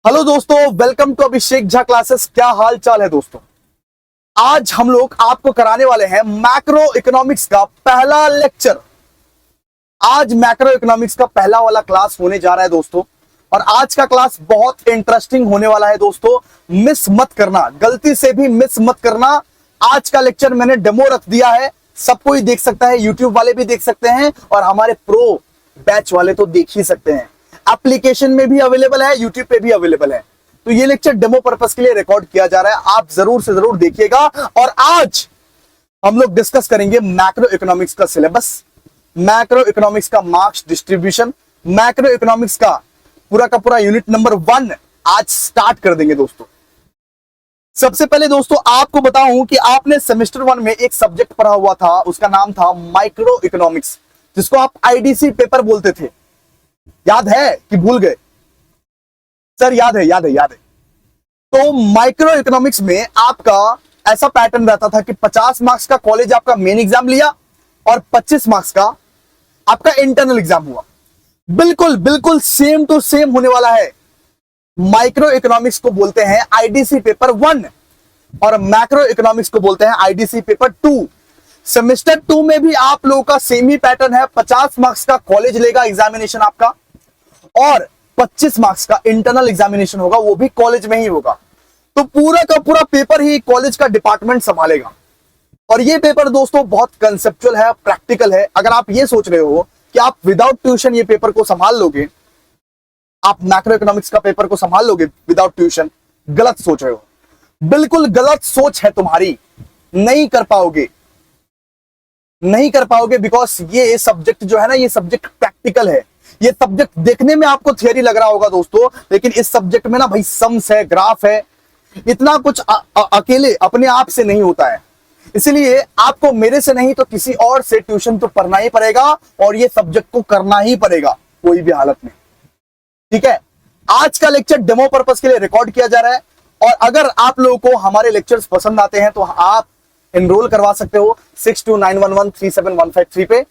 Hello दोस्तों, welcome to Abhishek Jha classes. क्या हाल चाल है दोस्तों। आज हम लोग आपको कराने वाले हैं मैक्रो इकोनॉमिक्स का पहला लेक्चर। आज मैक्रो इकोनॉमिक्स का पहला वाला क्लास होने जा रहा है दोस्तों, और आज का क्लास बहुत इंटरेस्टिंग होने वाला है दोस्तों। मिस मत करना, गलती से भी मिस मत करना। आज का लेक्चर मैंने डेमो रख दिया है, सब कोई देख सकता है, यूट्यूब वाले भी देख सकते हैं और हमारे प्रो बैच वाले तो देख ही सकते हैं। एप्लीकेशन में भी अवेलेबल है, यूट्यूब पे भी अवेलेबल है। तो ये लेक्चर डेमो पर्पस के लिए रिकॉर्ड किया जा रहा है, आप जरूर से जरूर देखिएगा। और आज हम लोग डिस्कस करेंगे मैक्रो इकोनॉमिक्स का सिलेबस, मैक्रो इकोनॉमिक्स का मार्क्स डिस्ट्रीब्यूशन, मैक्रो इकोनॉमिक्स का पूरा यूनिट नंबर 1 आज स्टार्ट कर देंगे दोस्तों। सबसे पहले दोस्तों आपको बताऊं कि आपने सेमेस्टर 1 में एक सब्जेक्ट पढ़ा हुआ था, उसका नाम था माइक्रो इकोनॉमिक्स, जिसको आप आईडीसी पेपर बोलते थे। याद है कि भूल गए? सर याद है, याद है, याद है। तो माइक्रो इकोनॉमिक्स में आपका ऐसा पैटर्न रहता था कि 50 मार्क्स का कॉलेज आपका मेन एग्जाम लिया और 25 मार्क्स का आपका इंटरनल एग्जाम हुआ। बिल्कुल बिल्कुल सेम टू सेम होने वाला है। माइक्रो इकोनॉमिक्स को बोलते हैं आईडीसी पेपर 1 और मैक्रो इकोनॉमिक्स को बोलते हैं आईडीसी पेपर 2। सेमेस्टर 2 में भी आप लोगों का सेम ही पैटर्न है। 50 मार्क्स का कॉलेज लेगा एग्जामिनेशन आपका, और 25 मार्क्स का इंटरनल एग्जामिनेशन होगा, वो भी कॉलेज में ही होगा। तो पूरा का पूरा पेपर ही कॉलेज का डिपार्टमेंट संभालेगा। और ये पेपर दोस्तों बहुत कंसेप्चुअल है, प्रैक्टिकल है। अगर आप ये सोच रहे हो कि आप विदाउट ट्यूशन ये पेपर को संभाल लोगे, आप मैक्रो इकोनॉमिक्स का पेपर को संभाल लोगे विदाउट ट्यूशन, गलत सोच रहे हो। बिल्कुल गलत सोच है तुम्हारी। नहीं कर पाओगे, नहीं कर पाओगे, बिकॉज ये सब्जेक्ट जो है ना, ये सब्जेक्ट प्रैक्टिकल है। ये सब्जेक्ट देखने में आपको थियरी लग रहा होगा दोस्तों, लेकिन इस सब्जेक्ट में ना भाई सम्स है, ग्राफ है, इतना कुछ अकेले अपने आप से नहीं होता है। इसलिए आपको मेरे से नहीं तो किसी और से ट्यूशन तो पढ़ना ही पड़ेगा, और ये सब्जेक्ट को करना ही पड़ेगा कोई भी हालत में। ठीक है, आज का लेक्चर डेमो पर्पस के लिए रिकॉर्ड किया जा रहा है, और अगर आप लोगों को हमारे लेक्चर्स पसंद आते हैं तो आप एनरोल करवा सकते हो 6291137153 पे।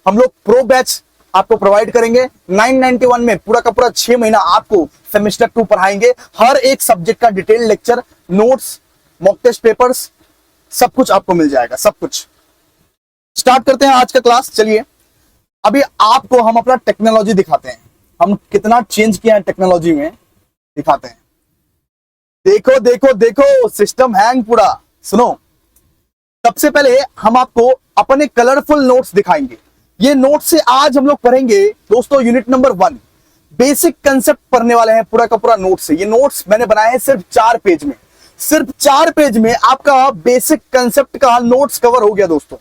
हम लोग प्रो बैच आपको प्रोवाइड करेंगे 991 में। पूरा का पूरा 6 महीना आपको सेमेस्टर 2 पढ़ाएंगे। हर एक सब्जेक्ट का detail lecture, notes, mock test papers, सब कुछ आपको मिल जाएगा। सब कुछ स्टार्ट करते हैं आज का क्लास। चलिए अभी आपको हम अपना टेक्नोलॉजी दिखाते हैं, हम कितना चेंज किया है टेक्नोलॉजी में, दिखाते हैं। देखो देखो देखो, सिस्टम हैंग पूरा। सुनो, सबसे पहले हम आपको अपने कलरफुल नोट्स दिखाएंगे। ये नोट्स से आज हम लोग पढ़ेंगे दोस्तों यूनिट नंबर 1, बेसिक कंसेप्ट पढ़ने वाले हैं पूरा का पूरा नोट्स से। ये नोट्स मैंने बनाए हैं सिर्फ 4 पेज में, सिर्फ 4 पेज में आपका बेसिक कंसेप्ट का नोट्स कवर हो गया दोस्तों।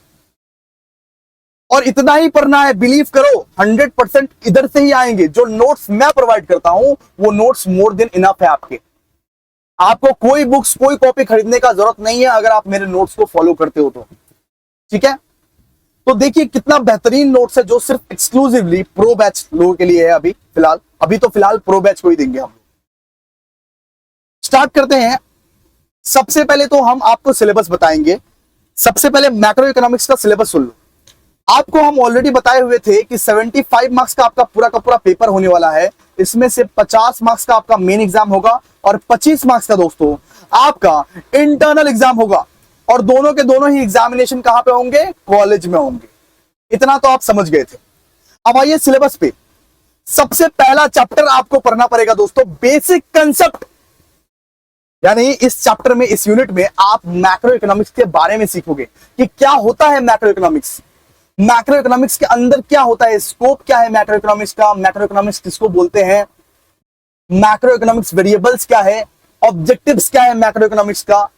और इतना ही पढ़ना है, बिलीव करो 100% इधर से ही आएंगे। जो नोट्स मैं प्रोवाइड करता हूं वो नोट्स मोर देन इनफ है आपके। आपको कोई बुक्स, कोई कॉपी खरीदने का जरूरत नहीं है अगर आप मेरे नोट्स को फॉलो करते हो तो। ठीक है, तो देखिए कितना बेहतरीन नोट्स है जो सिर्फ एक्सक्लूसिवली प्रो बैच लोगों के लिए है। अभी फिलहाल प्रो बैच को ही देंगे हम। स्टार्ट करते हैं। सबसे पहले तो हम आपको सिलेबस बताएंगे। सबसे पहले मैक्रो इकोनॉमिक्स का सिलेबस सुन लो। आपको हम ऑलरेडी बताए हुए थे कि 75 मार्क्स का आपका पूरा का पूरा पेपर होने वाला है। इसमें से 50 मार्क्स का आपका मेन एग्जाम होगा और 25 मार्क्स का दोस्तों आपका इंटरनल एग्जाम होगा। और दोनों के दोनों ही एग्जामिनेशन कहां पे होंगे? कॉलेज में होंगे। इतना तो आप समझ गए थे। अब आइए सिलेबस पे। सबसे पहला चैप्टर आपको पढ़ना पड़ेगा दोस्तों, बेसिक कंसेप्ट। यानी इस चैप्टर में, इस यूनिट में आप मैक्रो इकोनॉमिक्स के बारे में सीखोगे कि क्या होता है मैक्रो इकोनॉमिक्स, मैक्रो इकोनॉमिक्स के अंदर क्या होता है, स्कोप क्या है मैक्रो इकोनॉमिक्स का, मैक्रो इकोनॉमिक्स किसको बोलते हैं, मैक्रो इकोनॉमिक्स वेरिएबल्स क्या है, ऑब्जेक्टिव्स क्या है मैक्रो इकोनॉमिक्स का।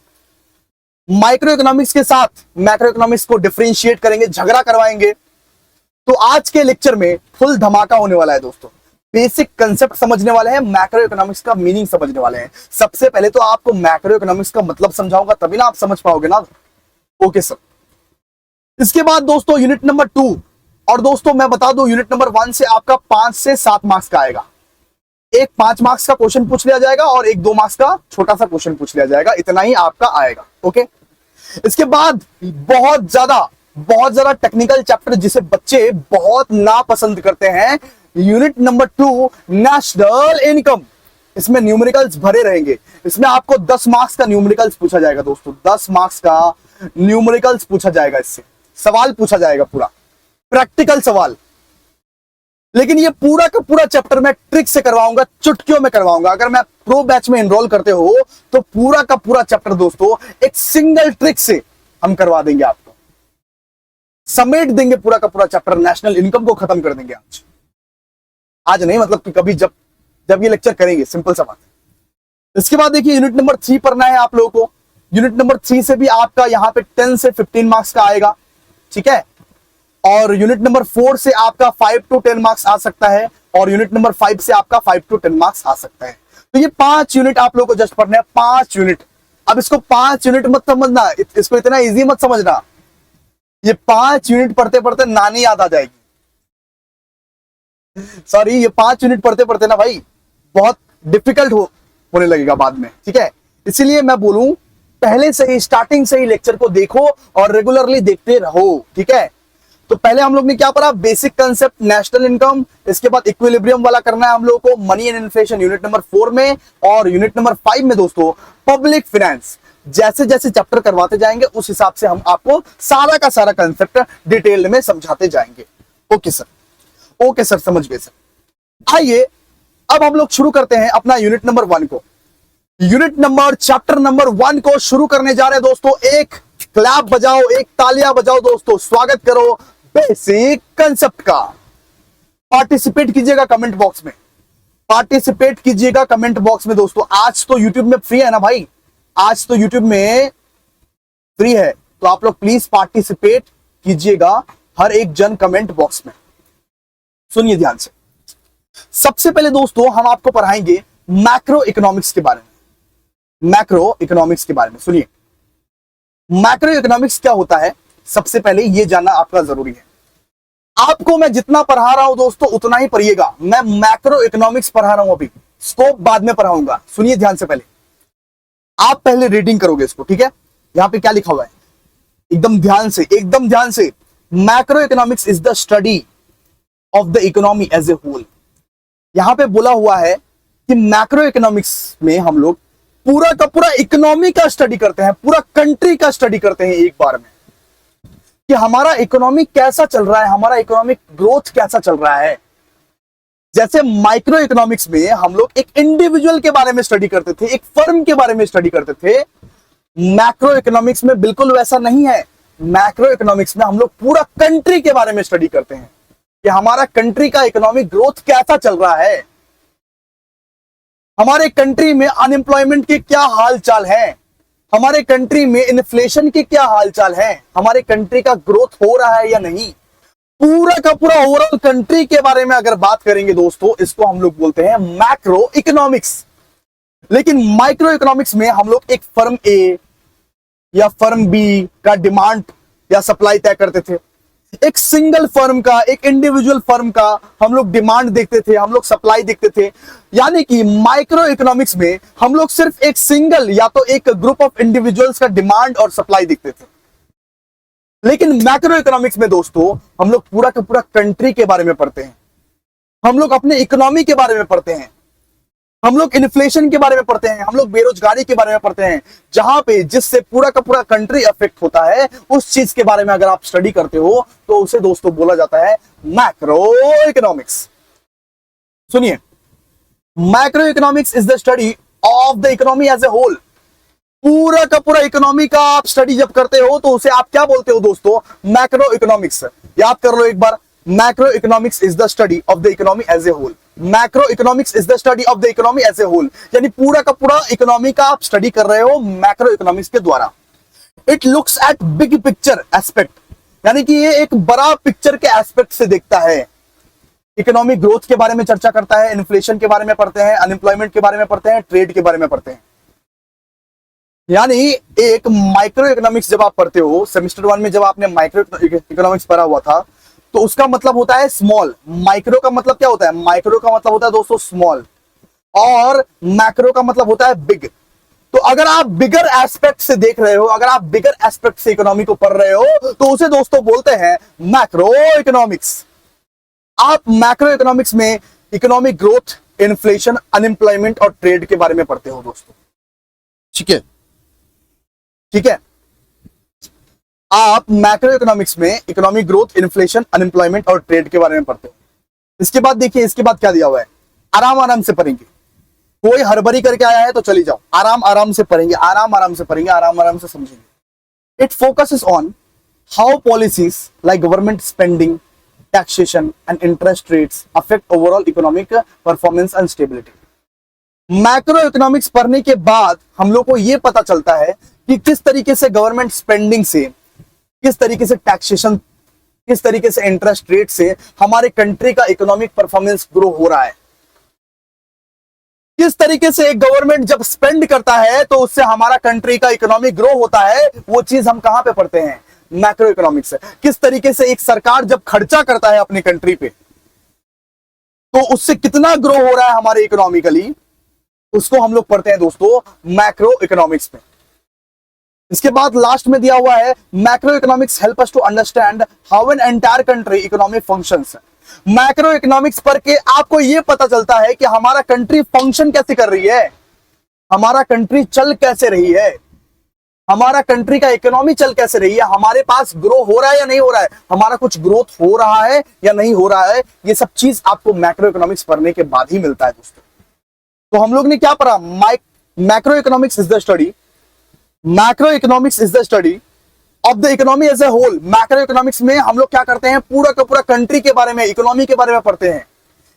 माइक्रो इकोनॉमिक्स के साथ मैक्रो इकोनॉमिक्स को डिफरेंशिएट करेंगे, झगड़ा करवाएंगे। तो आज के लेक्चर में फुल धमाका होने वाला है दोस्तों। बेसिक कंसेप्ट समझने वाले हैं, मैक्रो इकोनॉमिक्स का मीनिंग समझने वाले हैं। सबसे पहले तो आपको मैक्रो इकोनॉमिक्स का मतलब समझाऊंगा, तभी ना आप समझ पाओगे ना। Okay sir. इसके बाद दोस्तों यूनिट नंबर 2, और दोस्तों मैं बता दूं यूनिट नंबर 1 से आपका 5 से 7 मार्क्स का आएगा। एक 5 मार्क्स का क्वेश्चन पूछ लिया जाएगा और एक 2 मार्क्स का छोटा सा क्वेश्चन पूछ लिया जाएगा, इतना ही आपका आएगा। ओके, इसके बाद बहुत ज्यादा टेक्निकल चैप्टर जिसे बच्चे बहुत नापसंद करते हैं, यूनिट नंबर 2 नेशनल इनकम। इसमें न्यूमेरिकल्स भरे रहेंगे। इसमें आपको 10 मार्क्स का न्यूमेरिकल्स पूछा जाएगा दोस्तों, 10 मार्क्स का न्यूमेरिकल्स पूछा जाएगा। इससे सवाल पूछा जाएगा, पूरा प्रैक्टिकल सवाल। लेकिन ये पूरा का पूरा चैप्टर मैं ट्रिक से करवाऊंगा, चुटकियों में करवाऊंगा। अगर मैं प्रो बैच में एनरोल करते हो तो पूरा का पूरा चैप्टर दोस्तों एक सिंगल ट्रिक से हम करवा देंगे, आपको समेट देंगे पूरा का पूरा चैप्टर। नेशनल इनकम को खत्म कर देंगे आज नहीं, मतलब कि कभी जब ये लेक्चर करेंगे, सिंपल सा बात है। इसके बाद देखिए यूनिट नंबर 3 पढ़ना है आप लोगों को। यूनिट नंबर 3 से भी आपका यहाँ पे 10 से 15 मार्क्स का आएगा, ठीक है। और यूनिट नंबर 4 से आपका 5 to 10 मार्क्स आ सकता है, और यूनिट नंबर 5 से आपका 5 to 10 मार्क्स आ सकता है। तो ये 5 यूनिट आप लोगों को जस्ट पढ़ना है, 5 यूनिट। अब इसको 5 यूनिट मत समझना, इसको इतना इजी मत समझना। ये 5 यूनिट पढ़ते पढ़ते नानी याद आ जाएगी। सॉरी, ये 5 यूनिट पढ़ते पढ़ते ना भाई बहुत डिफिकल्ट होने लगेगा बाद में, ठीक है। इसीलिए मैं बोलूं पहले से ही, स्टार्टिंग से ही लेक्चर को देखो और रेगुलरली देखते रहो, ठीक है। तो पहले हम लोग ने क्या पढ़ा, बेसिक कंसेप्ट नेशनल इनकम। इसके बाद इक्विलिब्रियम वाला करना है हम लोग को, money and inflation unit number 4 में। और यूनिट नंबर 5 में दोस्तों पब्लिक फाइनेंस। जैसे जैसे चैप्टर करवाते जाएंगे उस हिसाब से हम आपको सारा का सारा कंसेप्ट डिटेल में समझाते जाएंगे। ओके सर, ओके सर, समझ गए सर। आइए अब हम लोग शुरू करते हैं अपना यूनिट नंबर 1 को। यूनिट नंबर चैप्टर नंबर 1 को शुरू करने जा रहे हैं दोस्तों। एक क्लैप बजाओ, एक तालियां बजाओ दोस्तों, स्वागत करो बेसिक कंसेप्ट का। पार्टिसिपेट कीजिएगा कमेंट बॉक्स में, पार्टिसिपेट कीजिएगा कमेंट बॉक्स में दोस्तों। आज तो यूट्यूब में फ्री है ना भाई, आज तो यूट्यूब में फ्री है, तो आप लोग प्लीज पार्टिसिपेट कीजिएगा हर एक जन कमेंट बॉक्स में। सुनिए ध्यान से। सबसे पहले दोस्तों हम आपको पढ़ाएंगे मैक्रो इकोनॉमिक्स के बारे में। मैक्रो इकोनॉमिक्स के बारे में सुनिए। मैक्रो इकोनॉमिक्स क्या होता है, सबसे पहले ये जानना आपका जरूरी है। आपको मैं जितना पढ़ा रहा हूं दोस्तों उतना ही पढ़िएगा। मैं मैक्रो इकोनॉमिक्स पढ़ा रहा हूं, अभी स्कोप बाद में पढ़ाऊंगा। सुनिए ध्यान से, पहले आप पहले रीडिंग करोगे इसको, ठीक है। यहां पे क्या लिखा हुआ है, एकदम ध्यान से, एकदम ध्यान से। Macro economics is the study of the economy as a whole. यहां पे बोला हुआ है कि मैक्रो इकोनॉमिक्स में हम लोग पूरा का पूरा इकोनॉमी का स्टडी करते हैं, पूरा कंट्री का स्टडी करते हैं एक बार में, कि हमारा इकोनॉमी कैसा चल रहा है, हमारा इकोनॉमिक ग्रोथ कैसा चल रहा है। जैसे माइक्रो इकोनॉमिक्स में हम लोग एक इंडिविजुअल के बारे में स्टडी करते थे, एक फर्म के बारे में स्टडी करते थे। मैक्रो इकोनॉमिक्स में बिल्कुल वैसा नहीं है। मैक्रो इकोनॉमिक्स में हम लोग पूरा कंट्री के बारे में स्टडी करते हैं कि हमारा कंट्री का इकोनॉमिक ग्रोथ कैसा चल रहा है, हमारे कंट्री में अनएम्प्लॉयमेंट के क्या हाल चाल है, हमारे कंट्री में इन्फ्लेशन के क्या हाल चाल है, हमारे कंट्री का ग्रोथ हो रहा है या नहीं। पूरा का पूरा ओवरऑल कंट्री के बारे में अगर बात करेंगे दोस्तों, इसको हम लोग बोलते हैं मैक्रो इकोनॉमिक्स। लेकिन माइक्रो इकोनॉमिक्स में हम लोग एक फर्म ए या फर्म बी का डिमांड या सप्लाई तय करते थे। एक सिंगल फर्म का, एक इंडिविजुअल फर्म का हम लोग डिमांड देखते थे, हम लोग सप्लाई देखते थे। यानी कि माइक्रो इकोनॉमिक्स में हम लोग सिर्फ एक सिंगल या तो एक ग्रुप ऑफ इंडिविजुअल्स का डिमांड और सप्लाई देखते थे। लेकिन मैक्रो इकोनॉमिक्स में दोस्तों हम लोग पूरा का पूरा कंट्री के बारे में पढ़ते हैं, हम लोग अपने इकोनॉमी के बारे में पढ़ते हैं, हम लोग इन्फ्लेशन के बारे में पढ़ते हैं, हम लोग बेरोजगारी के बारे में पढ़ते हैं। जहां पे जिससे पूरा का पूरा कंट्री अफेक्ट होता है, उस चीज के बारे में अगर आप स्टडी करते हो तो उसे दोस्तों बोला जाता है मैक्रो इकोनॉमिक्स। सुनिए, macro economics is the study of the economy as a whole. पूरा का पूरा इकोनॉमी का आप स्टडी जब करते हो तो उसे आप क्या बोलते हो दोस्तों, मैक्रो इकोनॉमिक्स। याद कर लो एक बार, macro economics is the study of the economy as a whole. Macro economics is the study of the economy as a whole, यानी पूरा का पूरा इकोनॉमी का आप स्टडी कर रहे हो मैक्रो इकोनॉमिक्स के द्वारा। It looks at big picture aspect, यानी कि ये एक बड़ा पिक्चर के एस्पेक्ट से देखता है। इकोनॉमिक ग्रोथ के बारे में चर्चा करता है, इन्फ्लेशन के बारे में पढ़ते हैं, अनएम्प्लॉयमेंट के बारे में पढ़ते हैं, ट्रेड के बारे में पढ़ते हैं। यानी एक माइक्रो इकोनॉमिक्स जब आप पढ़ते हो, सेमेस्टर 1 में जब आपने माइक्रो इकोनॉमिक्स पढ़ा हुआ था, तो उसका मतलब होता है स्मॉल। माइक्रो का मतलब क्या होता है, माइक्रो का मतलब होता है दोस्तों स्मॉल, और मैक्रो का मतलब होता है बिग। तो अगर आप बिगर एस्पेक्ट से देख रहे हो, अगर आप बिगर एस्पेक्ट से इकोनॉमी को पढ़ रहे हो, तो उसे दोस्तों बोलते हैं मैक्रो इकोनॉमिक्स। आप मैक्रो इकोनॉमिक्स में इकोनॉमिक ग्रोथ इन्फ्लेशन, अनएम्प्लॉयमेंट और ट्रेड के बारे में पढ़ते हो दोस्तों। ठीक है, ठीक है। आप मैक्रो इकोनॉमिक्स में इकोनॉमिक ग्रोथ, इन्फ्लेशन, अनएम्प्लॉयमेंट और ट्रेड के बारे में पढ़ते हो। इसके बाद देखिए, इसके बाद क्या दिया हुआ है, आराम आराम से पढ़ेंगे। कोई हड़बड़ी करके आया है तो चली जाओ, आराम आराम से पढ़ेंगे, आराम आराम से पढ़ेंगे, आराम आराम से समझेंगे। It focuses on how policies like government spending, taxation and interest rates affect overall economic performance and stability. Macro economics पढ़ने के बाद हम लोग को यह पता चलता है कि किस तरीके से गवर्नमेंट स्पेंडिंग से, किस तरीके से टैक्सेशन, किस तरीके से इंटरेस्ट रेट से हमारे कंट्री का इकोनॉमिक परफॉर्मेंस ग्रो हो रहा है। किस तरीके से एक गवर्नमेंट जब स्पेंड करता है तो उससे हमारा कंट्री का इकोनॉमिक ग्रो होता है, वो चीज हम कहां पे पढ़ते हैं, मैक्रो इकोनॉमिक्स से। किस तरीके से एक सरकार जब खर्चा करता है अपनी कंट्री पे तो उससे कितना ग्रो हो रहा है हमारे इकोनॉमिकली, उसको हम लोग पढ़ते हैं दोस्तों मैक्रो इकोनॉमिक्स में। इसके बाद लास्ट में दिया हुआ है macro economics help us to understand how an entire country economic functions. Macro economics पढ़ के आपको यह पता चलता है कि हमारा कंट्री फंक्शन कैसे कर रही है, हमारा कंट्री चल कैसे रही है, हमारा कंट्री का इकोनॉमी चल कैसे रही है, हमारे पास ग्रो हो रहा है या नहीं हो रहा है, हमारा कुछ ग्रोथ हो रहा है या नहीं हो रहा है। ये सब चीज आपको मैक्रो इकोनॉमिक्स पढ़ने के बाद ही मिलता है दोस्तों। तो हम लोग ने क्या पढ़ा, macro economics is the study, macro economics is the study of the economy as a whole. Macro economics में हम लोग क्या करते हैं, पूरा का पूरा कंट्री के बारे में, इकोनॉमी के बारे में पढ़ते हैं।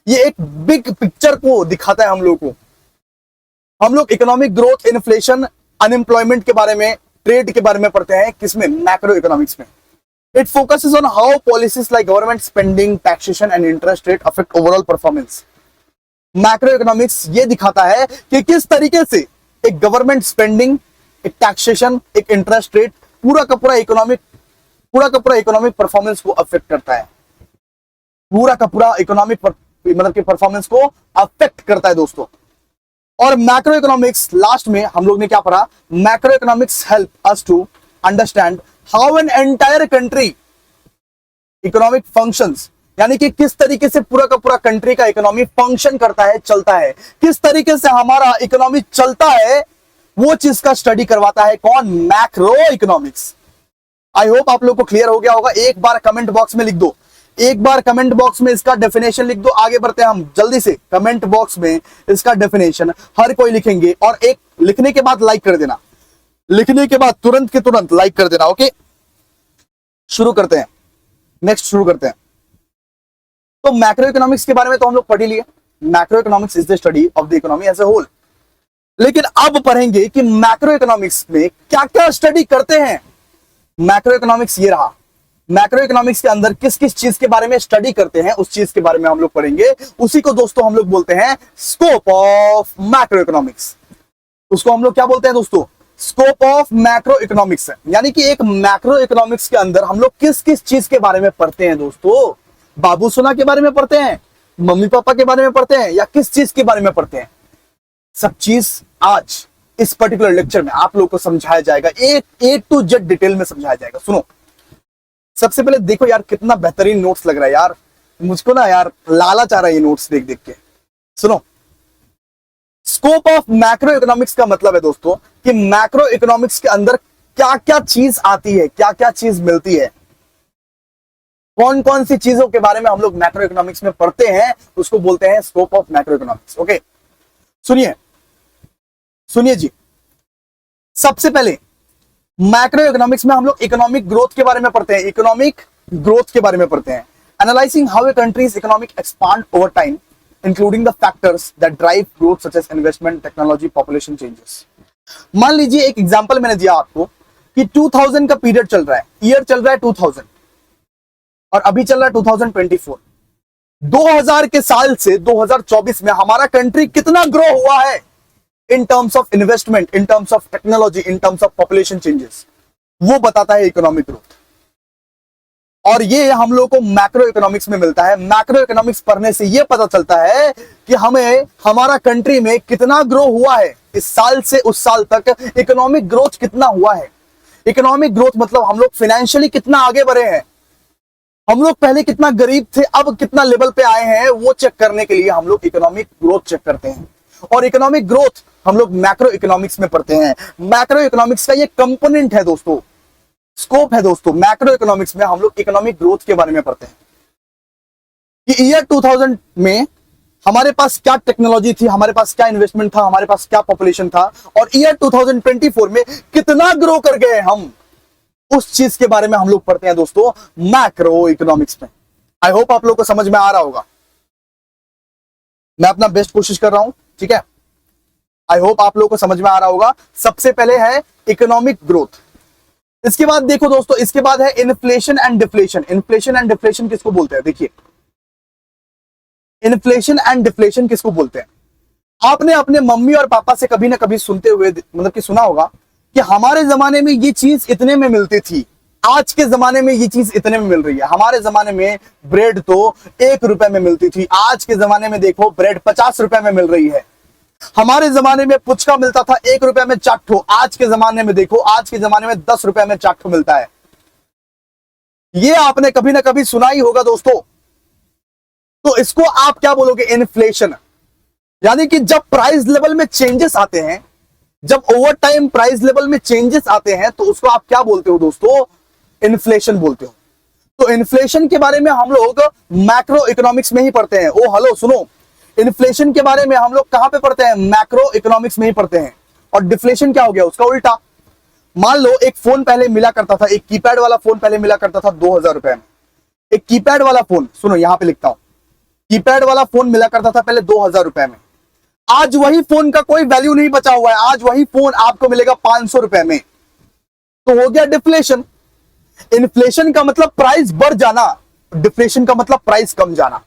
ये एक बिग पिक्चर को दिखाता है हम लोग को। हम लोग इकोनॉमिक ग्रोथ, इन्फ्लेशन, अनएम्प्लॉयमेंट के बारे में, ट्रेड के बारे में पढ़ते हैं, किसमें, मैक्रो इकोनॉमिक्स में। It focuses on how policies like government spending, taxation and interest rate affect overall performance. Macro economics ये दिखाता है कि किस तरीके से एक गवर्नमेंट स्पेंडिंग, एक टैक्सेशन, एक इंटरेस्ट रेट पूरा का पूरा इकोनॉमिक परफॉर्मेंस को अफेक्ट करता है, पूरा का पूरा इकोनॉमिक मतलब कि परफॉर्मेंस को अफेक्ट करता है दोस्तों। और मैक्रो इकोनॉमिक्स लास्ट में हम लोग ने क्या पढ़ा, macro economics help us to understand how an entire country economic functions, यानी कि किस तरीके से पूरा का पूरा कंट्री का इकोनॉमी फंक्शन करता है, चलता है, किस तरीके से हमारा इकोनॉमी चलता है, वो चीज का स्टडी करवाता है कौन, मैक्रो इकोनॉमिक्स। आई होप आप लोग को क्लियर हो गया होगा। एक बार कमेंट बॉक्स में लिख दो, एक बार कमेंट बॉक्स में इसका डेफिनेशन लिख दो। आगे बढ़ते हैं हम जल्दी से, कमेंट बॉक्स में इसका डेफिनेशन हर कोई लिखेंगे और एक लिखने के बाद लाइक कर देना, लिखने के बाद तुरंत के तुरंत लाइक कर देना। ओके, शुरू करते हैं, नेक्स्ट शुरू करते हैं। तो मैक्रो इकोनॉमिक्स के बारे में तो हम लोग पढ़ ही लिए, macro economics is the study of the economy as a whole. लेकिन अब पढ़ेंगे कि मैक्रो इकोनॉमिक्स में क्या क्या स्टडी करते हैं। मैक्रो इकोनॉमिक्स ये रहा, मैक्रो इकोनॉमिक्स के अंदर किस किस चीज के बारे में स्टडी करते हैं, उस चीज के बारे में हम लोग पढ़ेंगे। उसी को दोस्तों हम लोग बोलते हैं स्कोप ऑफ मैक्रो इकोनॉमिक्स। उसको हम लोग क्या बोलते हैं दोस्तों, स्कोप ऑफ मैक्रो इकोनॉमिक्स। यानी कि एक मैक्रो इकोनॉमिक्स के अंदर हम लोग किस किस चीज के बारे में पढ़ते हैं दोस्तों, बाबू सोना के बारे में पढ़ते हैं, मम्मी पापा के बारे में पढ़ते हैं, या किस चीज के बारे में पढ़ते हैं। सब चीज आज इस पर्टिकुलर लेक्चर में आप लोग को समझाया जाएगा, ए टू जेड डिटेल में समझाया जाएगा। सुनो, सबसे पहले देखो यार कितना बेहतरीन नोट्स लग रहा है यार, मुझको ना यार लालच आ रहा है ये नोट्स देख देख के। सुनो, स्कोप ऑफ मैक्रो इकोनॉमिक्स का मतलब है दोस्तों कि मैक्रो इकोनॉमिक्स के अंदर क्या क्या चीज आती है, क्या क्या चीज मिलती है, कौन कौन सी चीजों के बारे में हम लोग मैक्रो इकोनॉमिक्स में पढ़ते हैं, उसको बोलते हैं scope of macro economics. Okay, सुनिए सुनिए जी, सबसे पहले मैक्रो इकोनॉमिक्स में हम लोग इकोनॉमिक ग्रोथ के बारे में पढ़ते हैं, इकोनॉमिक ग्रोथ के बारे में पढ़ते हैं। Analysing how a country's economic expand over time including the factors that drive growth such as investment, technology, population changes. मान लीजिए एक एग्जांपल मैंने दिया आपको कि 2000 का पीरियड चल रहा है, ईयर चल रहा है 2000 और अभी चल रहा है 2024। 2000 के साल से 2024 में हमारा कंट्री कितना ग्रो हुआ है in terms of investment, in terms of technology, in terms of population changes, वो बताता है इकोनॉमिक ग्रोथ। और ये हम लोग को मैक्रो इकोनॉमिक्स में मिलता है। मैक्रो इकोनॉमिक्स पढ़ने से ये पता चलता है कि हमें हमारा कंट्री में कितना ग्रो हुआ है, इस साल से उस साल तक इकोनॉमिक ग्रोथ कितना हुआ है। इकोनॉमिक ग्रोथ मतलब हम लोग फाइनेंशियली कितना आगे बढ़े हैं, हम लोग पहले कितना गरीब थे, अब कितना लेवल पे आए हैं, वो चेक करने के लिए हम लोग इकोनॉमिक ग्रोथ चेक करते हैं। और इकोनॉमिक ग्रोथ हम लोग मैक्रो इकोनॉमिक्स में पढ़ते हैं। मैक्रो इकोनॉमिक्स का ये कंपोनेंट है दोस्तों, स्कोप है दोस्तों। मैक्रो इकोनॉमिक्स में हम लोग इकोनॉमिक ग्रोथ के बारे में पढ़ते हैं कि ईयर 2000 में हमारे पास क्या टेक्नोलॉजी थी, हमारे पास क्या इन्वेस्टमेंट था, हमारे पास क्या पॉपुलेशन था, और ईयर 2024 में कितना ग्रो कर गए हम, उस चीज के बारे में हम लोग पढ़ते हैं दोस्तों मैक्रो इकोनॉमिक्स में। आई होप आप लोग को समझ में आ रहा होगा। मैं अपना बेस्ट कोशिश कर रहा हूं, ठीक है। आई होप आप लोगों को समझ में आ रहा होगा। सबसे पहले है इकोनॉमिक ग्रोथ। इसके बाद देखो दोस्तों, इसके बाद है inflation and deflation. Inflation and deflation किसको बोलते हैं? देखिए, इन्फ्लेशन एंड डिफ्लेशन किसको बोलते हैं? आपने अपने मम्मी और पापा से कभी ना कभी सुनते हुए मतलब कि सुना होगा कि हमारे जमाने में ये चीज इतने में मिलती थी, आज के जमाने में ये चीज इतने में मिल रही है। हमारे जमाने में ब्रेड तो 1 रुपए में मिलती थी, आज के जमाने में देखो ब्रेड 50 रुपए में मिल रही है। हमारे जमाने में पुचका मिलता था 1 रुपए में 4 ठो, आज के जमाने में देखो, आज के जमाने में 10 रुपए में 4 ठो मिलता है। ये आपने कभी ना कभी सुना ही होगा दोस्तों। तो इसको आप क्या बोलोगे? इन्फ्लेशन। यानी कि जब प्राइस लेवल में चेंजेस आते हैं, जब ओवर टाइम प्राइस लेवल में चेंजेस आते हैं, तो उसको आप क्या बोलते हो दोस्तों? इन्फ्लेशन बोलते हो। तो इन्फ्लेशन के बारे में हम लोग मैक्रो इकोनॉमिक्स में ही पढ़ते हैं। ओ हेलो सुनो, इन्फ्लेशन के बारे में हम लोग कहां पे पढ़ते हैं? मैक्रो इकोनॉमिक्स में ही पढ़ते हैं। और डिफ्लेशन क्या हो गया? उसका उल्टा। मान लो एक फोन पहले मिला करता था, एक कीपैड वाला फोन पहले मिला करता था 2000 रुपए में। एक कीपैड वाला फोन, सुनो यहां पे लिखता हूं, कीपैड वाला फोन मिला करता था पहले 2000 रुपए में। आज वही फोन का कोई वैल्यू नहीं बचा हुआ है, आज वही फोन आपको मिलेगा 500 रुपए में। तो हो गया डिफ्लेशन। इन्फ्लेशन का मतलब प्राइस बढ़ जाना, डिफ्लेशन का मतलब प्राइस कम जाना।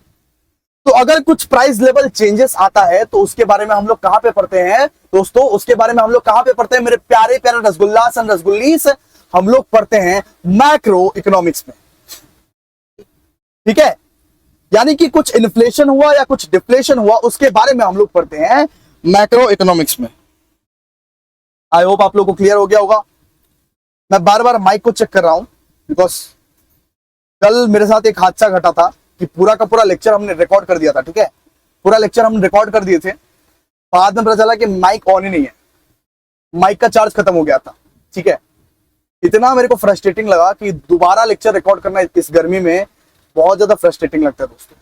तो अगर कुछ प्राइस लेवल चेंजेस आता है तो उसके बारे में हम लोग कहां पे पढ़ते हैं दोस्तों? उसके बारे में हम लोग कहां पे पढ़ते हैं मेरे प्यारे प्यारे रसगुल्लास एंड रसगुल्लीस? हम लोग पढ़ते हैं मैक्रो इकोनॉमिक्स में, ठीक है। यानी कि कुछ इन्फ्लेशन हुआ या कुछ डिफ्लेशन हुआ, उसके बारे में हम लोग पढ़ते हैं मैक्रो इकोनॉमिक्स में। आई होप आप लोग को क्लियर हो गया होगा। मैं बार बार माइक को चेक कर रहा हूं बिकॉज कल मेरे साथ एक हादसा घटा था कि पूरा का पूरा लेक्चर हमने रिकॉर्ड कर दिया था, ठीक है। पूरा लेक्चर हम रिकॉर्ड कर दिए थे, बाद में पता चला कि माइक ऑन ही नहीं है, माइक का चार्ज खत्म हो गया था, ठीक है। इतना मेरे को फ्रस्ट्रेटिंग लगा कि दोबारा लेक्चर रिकॉर्ड करना इस गर्मी में बहुत ज्यादा फ्रस्ट्रेटिंग लगता है दोस्तों।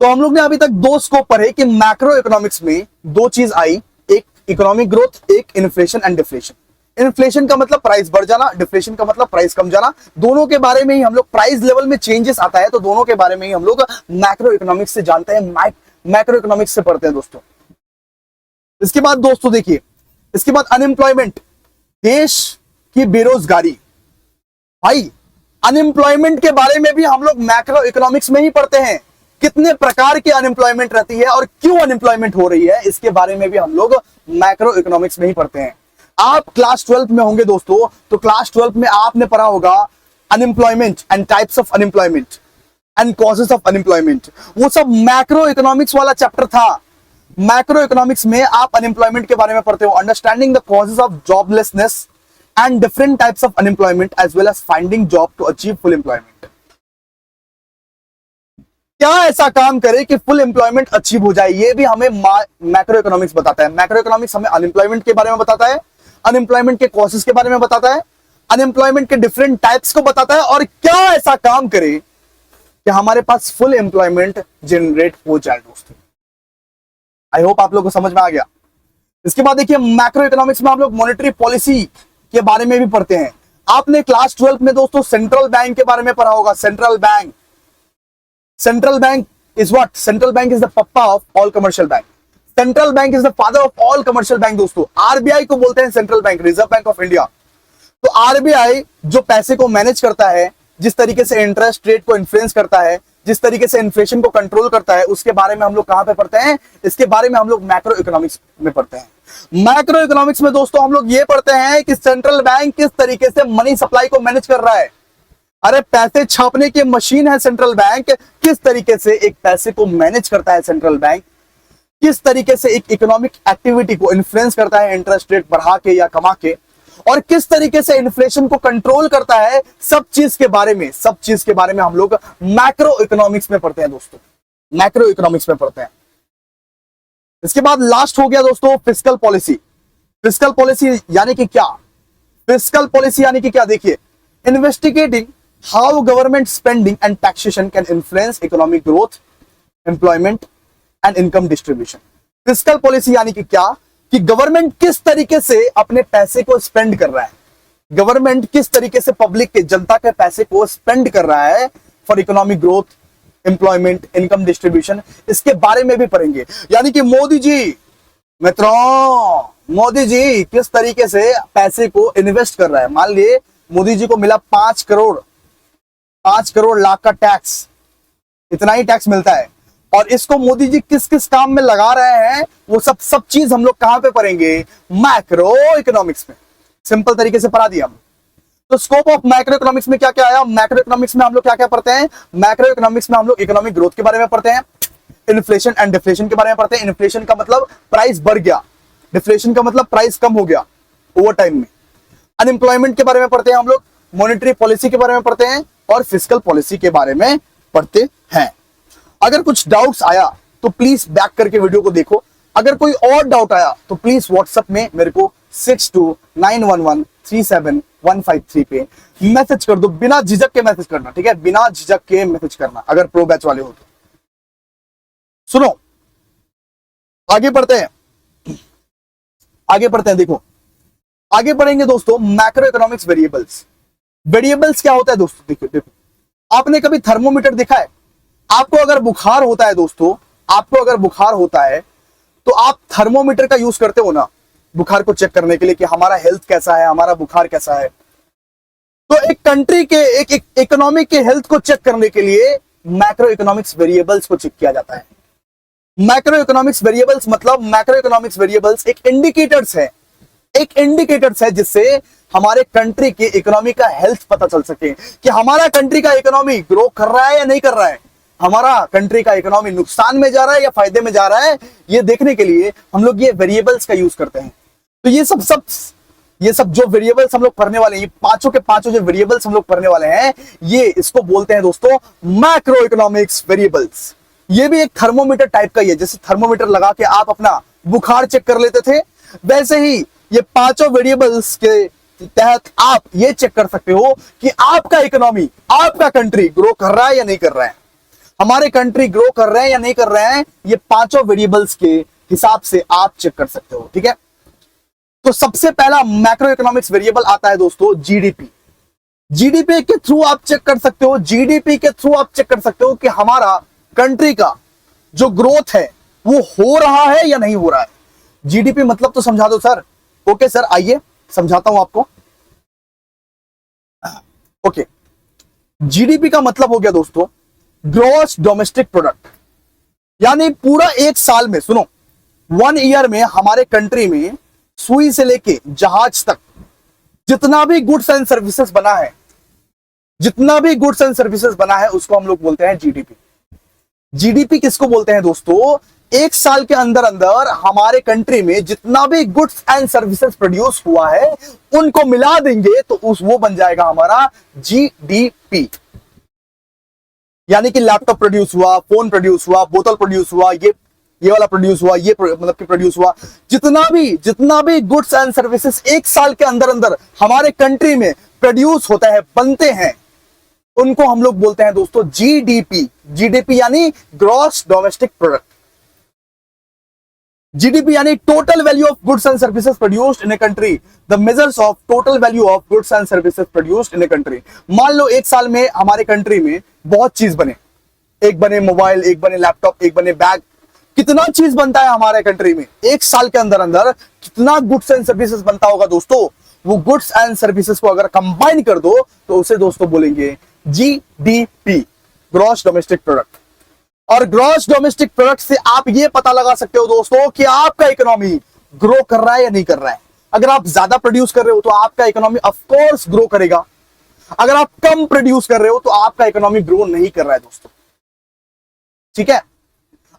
तो हम लोग ने अभी तक 2 स्कोप पढ़े कि मैक्रो इकोनॉमिक्स में 2 चीज आई, एक इकोनॉमिक ग्रोथ, एक इन्फ्लेशन एंड डिफ्लेशन। इन्फ्लेशन का मतलब प्राइस बढ़ जाना, डिफ्लेशन का मतलब प्राइस कम जाना। दोनों के बारे में ही हम लोग, प्राइस लेवल में चेंजेस आता है तो दोनों के बारे में ही हम लोग मैक्रो इकोनॉमिक्स से जानते हैं, मैक्रो इकोनॉमिक्स से पढ़ते हैं दोस्तों। इसके बाद दोस्तों देखिए, इसके बाद अनएम्प्लॉयमेंट, देश की बेरोजगारी। भाई अनएम्प्लॉयमेंट के बारे में भी हम लोग मैक्रो इकोनॉमिक्स में ही पढ़ते हैं। कितने प्रकार की अनएम्प्लॉयमेंट रहती है और क्यों अनएम्प्लॉयमेंट हो रही है, इसके बारे में भी हम लोग मैक्रो इकोनॉमिक्स में ही पढ़ते हैं। आप क्लास 12 में होंगे दोस्तों, तो क्लास 12 में आपने पढ़ा होगा unemployment and types of unemployment and causes of unemployment. वो सब मैक्रो इकोनॉमिक्स वाला चैप्टर था। मैक्रो इकोनॉमिक्स में आप अनएम्प्लॉयमेंट के बारे में पढ़ते हो, understanding the causes of joblessness and different types of unemployment as well as finding job to achieve full employment। क्या ऐसा काम करे कि फुल एम्प्लॉयमेंट अचीव हो जाए, ये भी हमें मैक्रो इकोनॉमिक्स बताता है। मैक्रो इकोनॉमिक्स हमें अनएम्प्लॉयमेंट के बारे में बताता है, अनएम्प्लॉयमेंट के कॉजेस के बारे में बताता है, अनएम्प्लॉयमेंट के डिफरेंट टाइप्स को बताता है, और क्या ऐसा काम करे कि हमारे पास फुल एम्प्लॉयमेंट जनरेट हो जाए दोस्तों। आई होप आप लोग को समझ में आ गया। इसके बाद देखिए, मैक्रो इकोनॉमिक्स में हम लोग मॉनेटरी पॉलिसी के बारे में भी पढ़ते हैं। आपने क्लास 12 में दोस्तों सेंट्रल बैंक के बारे में पढ़ा होगा। Central bank, central bank is what? Central bank is the papa of all commercial bank. Central bank is the father of all commercial bank दोस्तों। आरबीआई को बोलते हैं central bank, reserve bank of India. तो RBI जो पैसे को manage करता है, जिस तरीके से इंटरेस्ट रेट को इन्फ्लुएंस करता है, जिस तरीके से इन्फ्लेशन को कंट्रोल करता है, उसके बारे में हम लोग कहां पे पढ़ते हैं? इसके बारे में हम लोग मैक्रो इकोनॉमिक्स में पढ़ते हैं। मैक्रो इकोनॉमिक्स में दोस्तों हम लोग ये पढ़ते हैं कि सेंट्रल बैंक किस तरीके से मनी सप्लाई को मैनेज कर रहा है। अरे पैसे छापने की मशीन है सेंट्रल बैंक, किस तरीके से एक पैसे को मैनेज करता है सेंट्रल बैंक, किस तरीके से एक इकोनॉमिक एक्टिविटी को इन्फ्लुएंस करता है इंटरेस्ट रेट बढ़ा के या कमा के, और किस तरीके से इन्फ्लेशन को कंट्रोल करता है, सब चीज के बारे में हम लोग मैक्रो इकोनॉमिक्स में पढ़ते हैं दोस्तों, मैक्रो इकोनॉमिक्स में पढ़ते हैं। इसके बाद लास्ट हो गया दोस्तों फिस्कल पॉलिसी। फिस्कल पॉलिसी यानी कि क्या? फिस्कल पॉलिसी यानी कि क्या? देखिए, investigating how government spending and taxation can influence economic growth, employment and income distribution. Fiscal policy यानी कि क्या? कि गवर्नमेंट किस तरीके से अपने पैसे को स्पेंड कर रहा है, गवर्नमेंट किस तरीके से पब्लिक के, जनता के पैसे को स्पेंड कर रहा है for economic growth, employment, income distribution, इसके बारे में भी पढ़ेंगे। यानी कि मोदी जी, मित्रों, मोदी जी किस तरीके से पैसे को इन्वेस्ट कर रहा है। मान लिए मोदी जी को मिला 5 करोड़ लाख का टैक्स, इतना ही टैक्स मिलता है, और इसको मोदी जी किस किस काम में लगा रहे हैं, वो सब चीज हम लोग कहां पे पढ़ेंगे? मैक्रो इकोनॉमिक्स में। सिंपल तरीके से पढ़ा दिया हम। तो स्कोप ऑफ मैक्रो इकोनॉमिक्स में क्या क्या आया? मैक्रो इकोनॉमिक्स में हम लोग क्या क्या पढ़ते हैं? मैक्रो इकोनॉमिक्स में हम लोग इकोनॉमिक ग्रोथ के बारे में पढ़ते हैं, इन्फ्लेशन एंड डिफ्लेशन के बारे में पढ़ते हैं। इन्फ्लेशन का मतलब प्राइस बढ़ गया, डिफ्लेशन का मतलब प्राइस कम हो गया ओवर टाइम में। अनएम्प्लॉयमेंट के बारे में पढ़ते हैं हम लोग, मॉनेटरी पॉलिसी के बारे में पढ़ते हैं, और फिस्कल पॉलिसी के बारे में पढ़ते हैं। अगर कुछ डाउट्स आया तो प्लीज बैक करके वीडियो को देखो। अगर कोई और डाउट आया तो प्लीज व्हाट्सएप में मेरे को 6291137153 पे मैसेज कर दो। बिना झिझक के मैसेज करना, ठीक है? बिना झिझक के मैसेज करना, अगर प्रो बैच वाले हो तो। सुनो, आगे बढ़ते हैं, देखो आगे बढ़ेंगे दोस्तों। Macro economics variables. वेरिएबल्स क्या होता है दोस्तों? देखो, आपने कभी थर्मोमीटर देखा है? आपको अगर बुखार होता है दोस्तों, आपको अगर बुखार होता है तो आप थर्मोमीटर का यूज करते हो ना, बुखार को चेक करने के लिए कि हमारा हेल्थ कैसा है, हमारा बुखार कैसा है। तो एक कंट्री के, एक इकोनॉमी के हेल्थ को चेक करने के लिए मैक्रो इकोनॉमिक्स वेरिएबल्स को चेक किया जाता है। मैक्रो इकोनॉमिक्स वेरिएबल्स मतलब, मैक्रो इकोनॉमिक्स वेरिएबल्स एक इंडिकेटर्स है जिससे हमारे कंट्री के इकोनॉमी का हेल्थ पता चल सके कि हमारा कंट्री का इकोनॉमी ग्रो कर रहा है या नहीं कर रहा है, हमारा कंट्री का इकोनॉमी नुकसान में जा रहा है या फायदे में जा रहा है। ये देखने के लिए हम लोग ये वेरिएबल्स का यूज करते हैं। तो ये सब जो वेरिएबल्स हम लोग पढ़ने वाले हैं, ये पांचों के पांचों जो वेरिएबल्स हम लोग पढ़ने वाले हैं, ये इसको बोलते हैं दोस्तों मैक्रो इकोनॉमिक्स वेरिएबल्स। ये भी एक थर्मोमीटर टाइप का ही है। जैसे थर्मोमीटर लगा के आप अपना बुखार चेक कर लेते थे, वैसे ही ये पांचों वेरिएबल्स के तहत आप ये चेक कर सकते हो कि आपका इकोनॉमी, आपका कंट्री ग्रो कर रहा है या नहीं कर रहा है, हमारे कंट्री ग्रो कर रहे हैं या नहीं कर रहे हैं। ये पांचों वेरिएबल्स के हिसाब से आप चेक कर सकते हो, ठीक है? तो सबसे पहला मैक्रो इकोनॉमिक्स वेरिएबल आता है दोस्तों जीडीपी। जीडीपी के थ्रू आप चेक कर सकते हो, जीडीपी के थ्रू आप चेक कर सकते हो कि हमारा कंट्री का जो ग्रोथ है वो हो रहा है या नहीं हो रहा है। जीडीपी मतलब तो समझा दो सर। ओके सर, आइए समझाता हूं आपको। ओके, जीडीपी का मतलब हो गया दोस्तों ग्रॉस डोमेस्टिक प्रोडक्ट। यानी पूरा एक साल में, सुनो, 1 ईयर में हमारे कंट्री में सुई से लेके जहाज तक जितना भी गुड्स एंड सर्विसेज बना है, उसको हम लोग बोलते हैं जीडीपी। जीडीपी किसको बोलते हैं दोस्तों? एक साल के अंदर अंदर हमारे कंट्री में जितना भी गुड्स एंड सर्विसेज प्रोड्यूस हुआ है उनको मिला देंगे तो वो बन जाएगा हमारा जीडीपी। यानी कि लैपटॉप प्रोड्यूस हुआ, फोन प्रोड्यूस हुआ, बोतल प्रोड्यूस हुआ, ये वाला प्रोड्यूस हुआ, ये मतलब कि प्रोड्यूस हुआ, जितना भी गुड्स एंड सर्विसेज एक साल के अंदर अंदर हमारे कंट्री में प्रोड्यूस होता है, बनते हैं, उनको हम लोग बोलते हैं दोस्तों जीडीपी। जीडीपी यानी ग्रॉस डोमेस्टिक प्रोडक्ट। जीडीपी यानी total value of goods and services produced in a country, the measures of total value of goods and services produced in a country. मान लो एक साल में हमारे कंट्री में बहुत चीज बने, एक बने मोबाइल, एक बने लैपटॉप, एक बने बैग, कितना चीज बनता है हमारे कंट्री में एक साल के अंदर अंदर, कितना गुड्स एंड सर्विसेज बनता होगा दोस्तों। वो गुड्स एंड सर्विसेज को अगर कंबाइन कर दो तो उसे दोस्तों बोलेंगे जीडीपी, ग्रॉस डोमेस्टिक प्रोडक्ट। और ग्रॉस डोमेस्टिक प्रोडक्ट से आप ये पता लगा सकते हो दोस्तों कि आपका इकोनॉमी ग्रो कर रहा है या नहीं कर रहा है। अगर आप ज्यादा प्रोड्यूस कर रहे हो तो आपका इकोनॉमी ऑफ कोर्स ग्रो करेगा। अगर आप कम प्रोड्यूस कर रहे हो तो आपका इकोनॉमी ग्रो नहीं कर रहा है दोस्तों, ठीक है?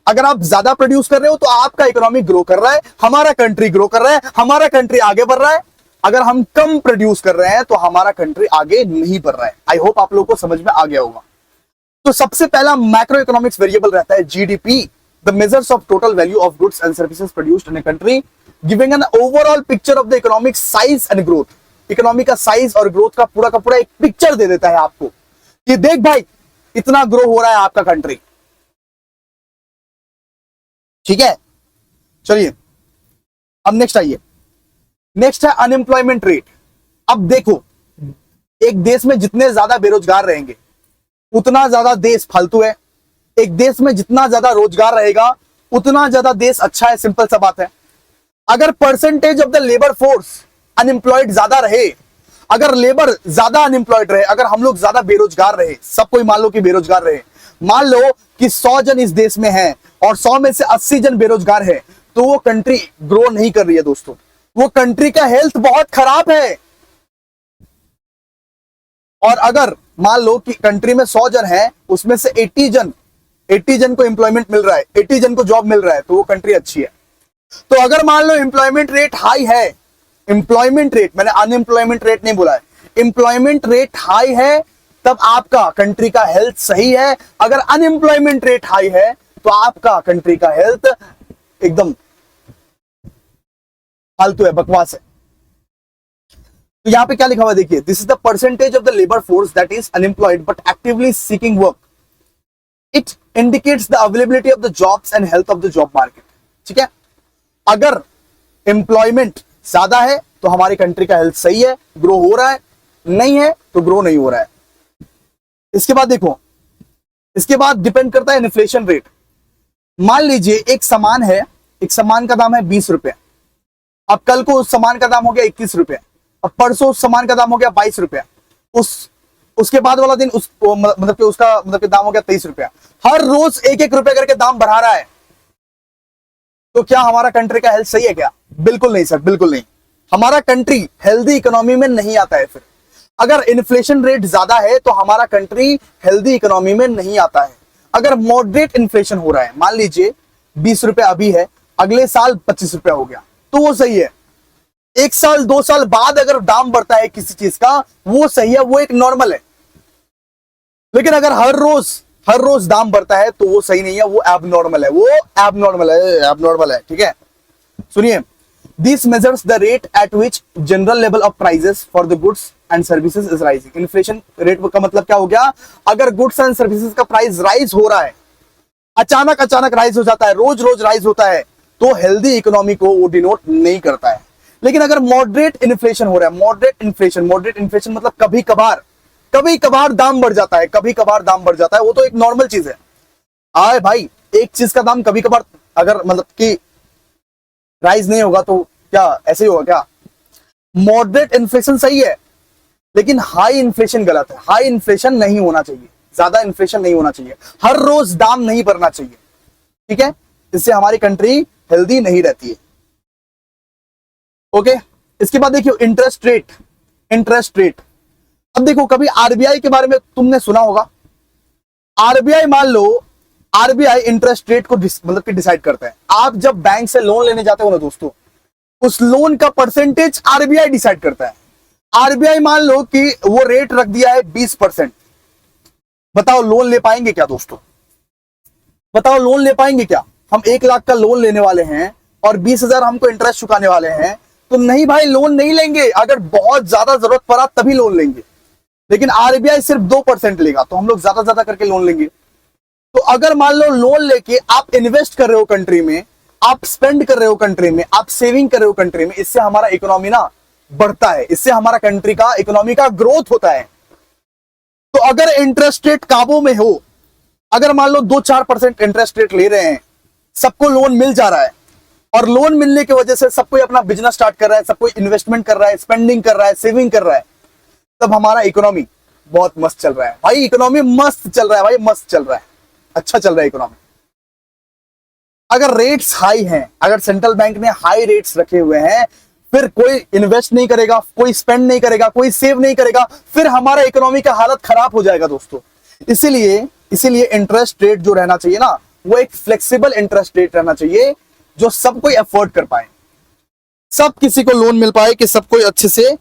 अगर आप ज्यादा प्रोड्यूस कर रहे हो तो आपका इकोनॉमी ग्रो कर रहा है, हमारा कंट्री ग्रो कर रहा है, हमारा कंट्री आगे बढ़ रहा है। अगर हम कम प्रोड्यूस कर रहे हैं तो हमारा कंट्री आगे नहीं बढ़ रहा है। आई होप आप लोगों को समझ में आ गया होगा। तो सबसे पहला मैक्रो इकोनॉमिक्स वेरिएबल रहता है GDP, the measures of total value of goods and services produced in a country, giving an overall picture of the economic size and growth. Economy का साइज और ग्रोथ का पूरा एक पिक्चर दे देता है आपको कि देख भाई इतना ग्रो हो रहा है आपका कंट्री। ठीक है, चलिए अब नेक्स्ट आइए। नेक्स्ट है अनएम्प्लॉयमेंट रेट। अब देखो, एक देश में जितने ज्यादा बेरोजगार रहेंगे उतना ज्यादा देश फालतू है। एक देश में जितना ज्यादा रोजगार रहेगा उतना ज्यादा देश अच्छा है। सिंपल सा बात है। अगर percentage of the labour force unemployed ज्यादा रहे, अगर लेबर ज्यादा अनएम्प्लॉयड रहे, अगर हम लोग ज्यादा बेरोजगार रहे, सब कोई मान लो कि बेरोजगार रहे, मान लो कि 100 जन इस देश में हैं और 100 में से 80 जन बेरोजगार है, तो वो कंट्री ग्रो नहीं कर रही है दोस्तों। वो कंट्री का हेल्थ बहुत खराब है। और अगर मान लो कि कंट्री में 100 जन है, उसमें से 80 जन को एम्प्लॉयमेंट मिल रहा है, 80 जन को जॉब मिल रहा है, तो वो कंट्री अच्छी है। तो अगर मान लो एम्प्लॉयमेंट रेट हाई है, एम्प्लॉयमेंट रेट, मैंने अनएम्प्लॉयमेंट रेट नहीं बोला है, एम्प्लॉयमेंट रेट हाई है, तब आपका कंट्री का हेल्थ सही है। अगर अनएम्प्लॉयमेंट रेट हाई है तो आपका कंट्री का हेल्थ एकदम फालतू है, बकवास है। तो यहां पे क्या लिखा हुआ देखिए, this is the percentage of the labour force that is unemployed but actively seeking work. It indicates the availability of the jobs and health of the job market. ठीक है, अगर एम्प्लॉयमेंट ज्यादा है तो हमारी कंट्री का हेल्थ सही है, ग्रो हो रहा है, नहीं है तो ग्रो नहीं हो रहा है। इसके बाद देखो, इसके बाद डिपेंड करता है इन्फ्लेशन रेट। मान लीजिए एक सामान है, एक सामान का दाम है 20 रुपए, अब कल को उस सामान का दाम हो गया 21 रुपए, अब परसों उस सामान का दाम हो गया 22 रुपया, उसके बाद वाला दिन मतलब कि उसका मतलब दाम हो गया 23 रुपया। हर रोज 1-1 रुपया करके दाम बढ़ा रहा है। तो क्या हमारा कंट्री का हेल्थ सही है क्या? बिल्कुल नहीं सर, बिल्कुल नहीं। हमारा कंट्री हेल्दी इकोनॉमी में नहीं आता है। फिर अगर इन्फ्लेशन रेट ज्यादा है तो हमारा कंट्री हेल्दी इकोनॉमी में नहीं आता है। अगर मॉडरेट इन्फ्लेशन हो रहा है, मान लीजिए 20 रुपए अभी है, अगले साल 25 रुपया हो गया, तो वो सही है। 1 साल 2 साल बाद अगर दाम बढ़ता है किसी चीज का, वो सही है, वो एक नॉर्मल है। लेकिन अगर हर रोज दाम बढ़ता है तो वो सही नहीं है, वो एबनॉर्मल है, वो एबनॉर्मल है। ठीक है, सुनिए, this measures the rate at which general level of prices for the goods and services is rising. Inflation rate का मतलब क्या हो गया? अगर गुड्स एंड सर्विसेज का प्राइस राइज हो रहा है, अचानक राइज हो जाता है, रोज राइज होता है, तो हेल्दी इकोनॉमी को वो डिनोट नहीं करता है। लेकिन अगर मॉडरेट इन्फ्लेशन हो रहा है, मॉडरेट इन्फ्लेशन मतलब कभी कभार दाम बढ़ जाता है, वो तो एक नॉर्मल चीज है। आए भाई, एक चीज का दाम कभी कभार अगर मतलब कि राइज नहीं होगा तो क्या ऐसे ही होगा क्या? मॉडरेट इन्फ्लेशन सही है, लेकिन हाई इन्फ्लेशन गलत है। हाई इन्फ्लेशन नहीं होना चाहिए, ज्यादा इन्फ्लेशन नहीं होना चाहिए, हर रोज दाम नहीं बढ़ना चाहिए। ठीक है, इससे हमारी कंट्री हेल्दी नहीं रहती है। ओके, इसके बाद देखियो इंटरेस्ट रेट। अब देखो, कभी आरबीआई के बारे में तुमने सुना होगा। आरबीआई, मान लो आरबीआई इंटरेस्ट रेट को मतलब कि डिसाइड करता है। आप जब बैंक से लोन लेने जाते हो ना दोस्तों, उस लोन का परसेंटेज आरबीआई डिसाइड करता है। आरबीआई मान लो कि वो रेट रख दिया है 20%। बताओ लोन ले पाएंगे क्या दोस्तों? बताओ लोन ले पाएंगे क्या? हम 1 लाख का लोन लेने वाले हैं और 20,000 हमको इंटरेस्ट चुकाने वाले हैं, तो नहीं भाई, लोन नहीं लेंगे। अगर बहुत ज्यादा जरूरत पड़ा तभी लोन लेंगे। लेकिन आरबीआई सिर्फ 2% लेगा, तो हम लोग ज्यादा करके लोन लेंगे। तो अगर मान लो लोन लेके आप इन्वेस्ट कर रहे हो कंट्री में, आप स्पेंड कर रहे हो कंट्री में, आप सेविंग कर रहे हो कंट्री में, इससे हमारा इकोनॉमी ना बढ़ता है, इससे हमारा कंट्री का इकोनॉमी का ग्रोथ होता है। तो अगर इंटरेस्ट रेट काबू में हो, अगर मान लो 2-4% इंटरेस्ट रेट ले रहे हैं, सबको लोन मिल जा रहा है, और लोन मिलने की वजह से सब कोई अपना बिजनेस स्टार्ट कर रहा है, सब कोई इन्वेस्टमेंट कर रहा है, स्पेंडिंग कर रहा है, सेविंग कर रहा है, तब हमारा इकोनॉमी बहुत मस्त चल रहा है भाई। इकोनॉमी मस्त चल रहा है भाई, मस्त चल रहा है, अच्छा चल रहा है इकोनॉमी। अगर रेट्स हाई हैं, अगर सेंट्रल बैंक ने हाई रेट्स रखे हुए हैं, फिर कोई इन्वेस्ट नहीं करेगा, कोई स्पेंड नहीं करेगा, कोई सेव नहीं करेगा, फिर हमारा इकोनॉमी का हालत खराब हो जाएगा दोस्तों। इसीलिए इंटरेस्ट रेट जो रहना चाहिए ना, वो एक फ्लेक्सिबल इंटरेस्ट रेट रहना चाहिए, जो सब कोई अफोर्ड कर पाए। सब किसी को लोन मिल पाए, कि सब कोई अच्छे से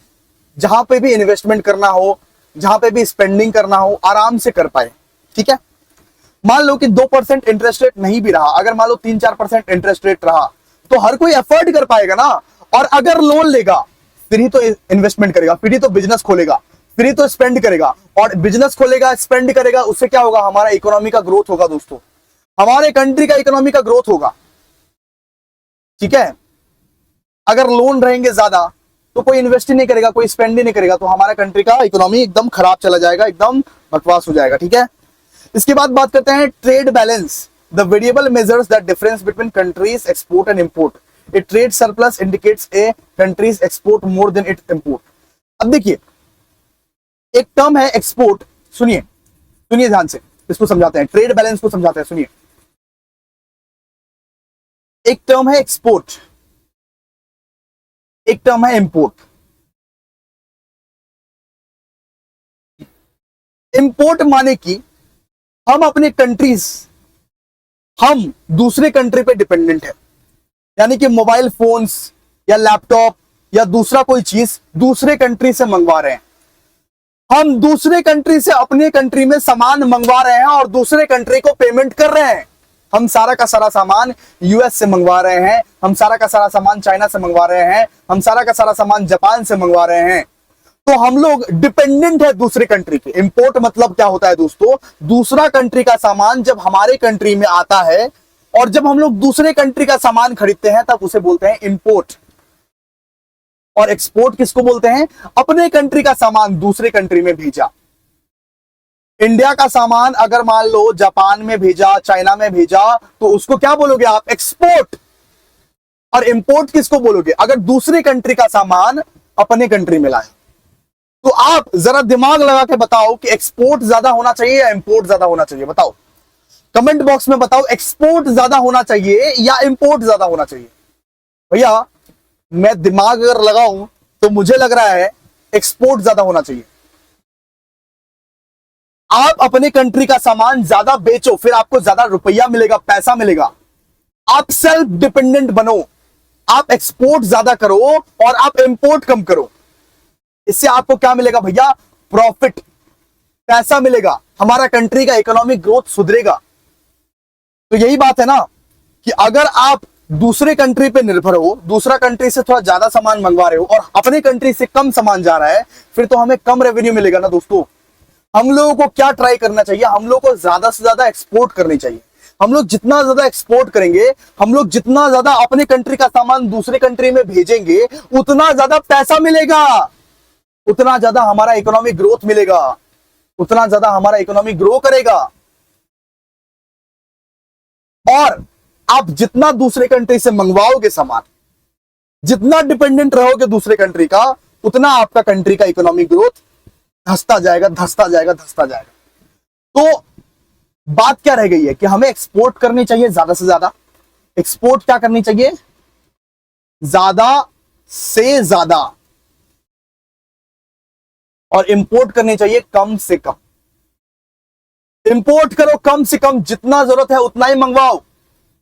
जहां पे भी इन्वेस्टमेंट करना हो, जहां पे भी स्पेंडिंग करना हो, आराम से कर पाए। ठीक है, मान लो कि 2% इंटरेस्ट रेट नहीं भी रहा, अगर मान लो 3-4% इंटरेस्ट रेट रहा, तो हर कोई अफोर्ड कर पाएगा ना। और अगर लोन लेगा फिर ही तो इन्वेस्टमेंट करेगा, फिर ही तो बिजनेस खोलेगा, फिर ही तो स्पेंड करेगा। और बिजनेस खोलेगा, स्पेंड करेगा, उससे क्या होगा? हमारा इकोनॉमी का ग्रोथ होगा दोस्तों, हमारे कंट्री का इकोनॉमी का ग्रोथ होगा। ठीक है, अगर लोन रहेंगे ज्यादा तो कोई इन्वेस्ट ही नहीं करेगा, कोई स्पेंड ही नहीं करेगा, तो हमारा कंट्री का इकोनॉमी एकदम खराब चला जाएगा, एकदम बकवास हो जाएगा। ठीक है, इसके बाद बात करते हैं trade balance. The variable measures the difference between countries export and import. A trade surplus indicates a countries export more than it import. अब देखिए, एक टर्म है एक्सपोर्ट, सुनिए सुनिए ध्यान से, इसको समझाते हैं, ट्रेड बैलेंस को समझाते हैं, सुनिए। एक टर्म है एक्सपोर्ट, एक टर्म है इंपोर्ट। इंपोर्ट माने कि हम अपने कंट्रीज, हम दूसरे कंट्री पे डिपेंडेंट है, यानी कि मोबाइल फोन्स या लैपटॉप या दूसरा कोई चीज दूसरे कंट्री से मंगवा रहे हैं। हम दूसरे कंट्री से अपने कंट्री में सामान मंगवा रहे हैं और दूसरे कंट्री को पेमेंट कर रहे हैं। हम सारा का सारा सामान यूएस से मंगवा रहे हैं, हम सारा का सारा सामान चाइना से मंगवा रहे हैं, हम सारा का सारा सामान जापान से मंगवा रहे हैं। तो हम लोग डिपेंडेंट है दूसरे कंट्री पे। इंपोर्ट मतलब क्या होता है दोस्तों? दूसरा कंट्री का सामान जब हमारे कंट्री में आता है और जब हम लोग दूसरे कंट्री का सामान खरीदते हैं तब उसे बोलते हैं इंपोर्ट। और एक्सपोर्ट किसको बोलते हैं? अपने कंट्री का सामान दूसरे कंट्री में भेजा। इंडिया का सामान अगर मान लो जापान में भेजा, चाइना में भेजा, तो उसको क्या बोलोगे आप? एक्सपोर्ट। और इंपोर्ट किसको बोलोगे? अगर दूसरे कंट्री का सामान अपने कंट्री में लाए। तो आप जरा दिमाग लगा के बताओ कि एक्सपोर्ट ज्यादा होना चाहिए या इंपोर्ट ज्यादा होना चाहिए? बताओ, कमेंट बॉक्स में बताओ, एक्सपोर्ट ज्यादा होना चाहिए या इंपोर्ट ज्यादा होना चाहिए? भैया मैं दिमाग अगर लगाऊं तो मुझे लग रहा है एक्सपोर्ट ज्यादा होना चाहिए। आप अपने कंट्री का सामान ज्यादा बेचो, फिर आपको ज्यादा रुपया मिलेगा, पैसा मिलेगा। आप सेल्फ डिपेंडेंट बनो, आप एक्सपोर्ट ज्यादा करो और आप इंपोर्ट कम करो। इससे आपको क्या मिलेगा भैया? प्रॉफिट, पैसा मिलेगा, हमारा कंट्री का इकोनॉमिक ग्रोथ सुधरेगा। तो यही बात है ना कि अगर आप दूसरे कंट्री पे निर्भर हो, दूसरा कंट्री से थोड़ा ज्यादा सामान मंगवा रहे हो और अपने कंट्री से कम सामान जा रहा है, फिर तो हमें कम रेवेन्यू मिलेगा ना दोस्तों। हम लोगों को क्या ट्राई करना चाहिए? हम लोगों को ज्यादा से ज्यादा एक्सपोर्ट करनी चाहिए। हम लोग जितना ज्यादा एक्सपोर्ट करेंगे, हम लोग जितना ज्यादा अपने कंट्री का सामान दूसरे कंट्री में भेजेंगे, उतना ज्यादा पैसा मिलेगा, उतना ज्यादा हमारा इकोनॉमिक ग्रोथ मिलेगा, उतना ज्यादा हमारा इकोनॉमी ग्रो करेगा। और आप जितना दूसरे कंट्री से मंगवाओगे सामान, जितना डिपेंडेंट रहोगे दूसरे कंट्री का, उतना आपका कंट्री का इकोनॉमिक ग्रोथ धंसता जाएगा, धंसता जाएगा, धंसता जाएगा। तो बात क्या रह गई है कि हमें एक्सपोर्ट करनी चाहिए ज्यादा से ज्यादा। एक्सपोर्ट क्या करनी चाहिए? ज्यादा से ज्यादा। और इंपोर्ट करनी चाहिए कम से कम। इंपोर्ट करो कम से कम, जितना जरूरत है उतना ही मंगवाओ,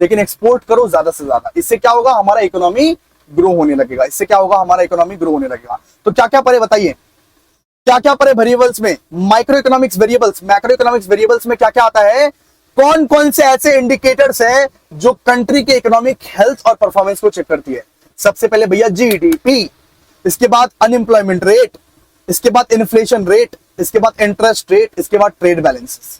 लेकिन एक्सपोर्ट करो ज्यादा से ज्यादा। इससे क्या होगा? हमारा इकोनॉमी ग्रो होने लगेगा। इससे क्या होगा? हमारा इकोनॉमी ग्रो होने लगेगा। तो क्या क्या पढ़े बताइए, क्या क्या पढ़े वेरिएबल्स में? Micro economics variables, macro economics variables में क्या क्या आता है? कौन कौन से ऐसे इंडिकेटर्स हैं जो कंट्री के इकोनॉमिक हेल्थ और परफॉर्मेंस को चेक करती है? सबसे पहले भैया जीडीपी, इसके बाद अनएम्प्लॉयमेंट रेट, इसके बाद इन्फ्लेशन रेट, इसके बाद इंटरेस्ट रेट, इसके बाद ट्रेड बैलेंसेस।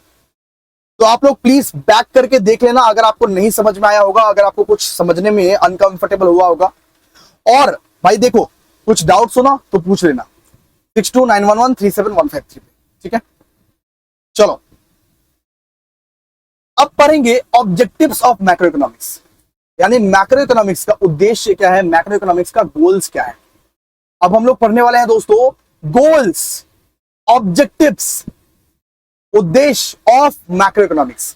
तो आप लोग प्लीज बैक करके देख लेना अगर आपको नहीं समझ में आया होगा, अगर आपको कुछ समझने में अनकंफर्टेबल हुआ होगा। और भाई देखो, कुछ डाउट्स हो ना तो पूछ लेना 6291137153 पे, ठीक है? चलो अब पढ़ेंगे ऑब्जेक्टिव्स ऑफ मैक्रो इकोनॉमिक्स, यानी मैक्रो इकोनॉमिक्स का उद्देश्य क्या है, मैक्रो इकोनॉमिक्स का गोल्स क्या है। अब हम लोग पढ़ने वाले हैं दोस्तों गोल्स, ऑब्जेक्टिव्स, उद्देश्य of macro economics.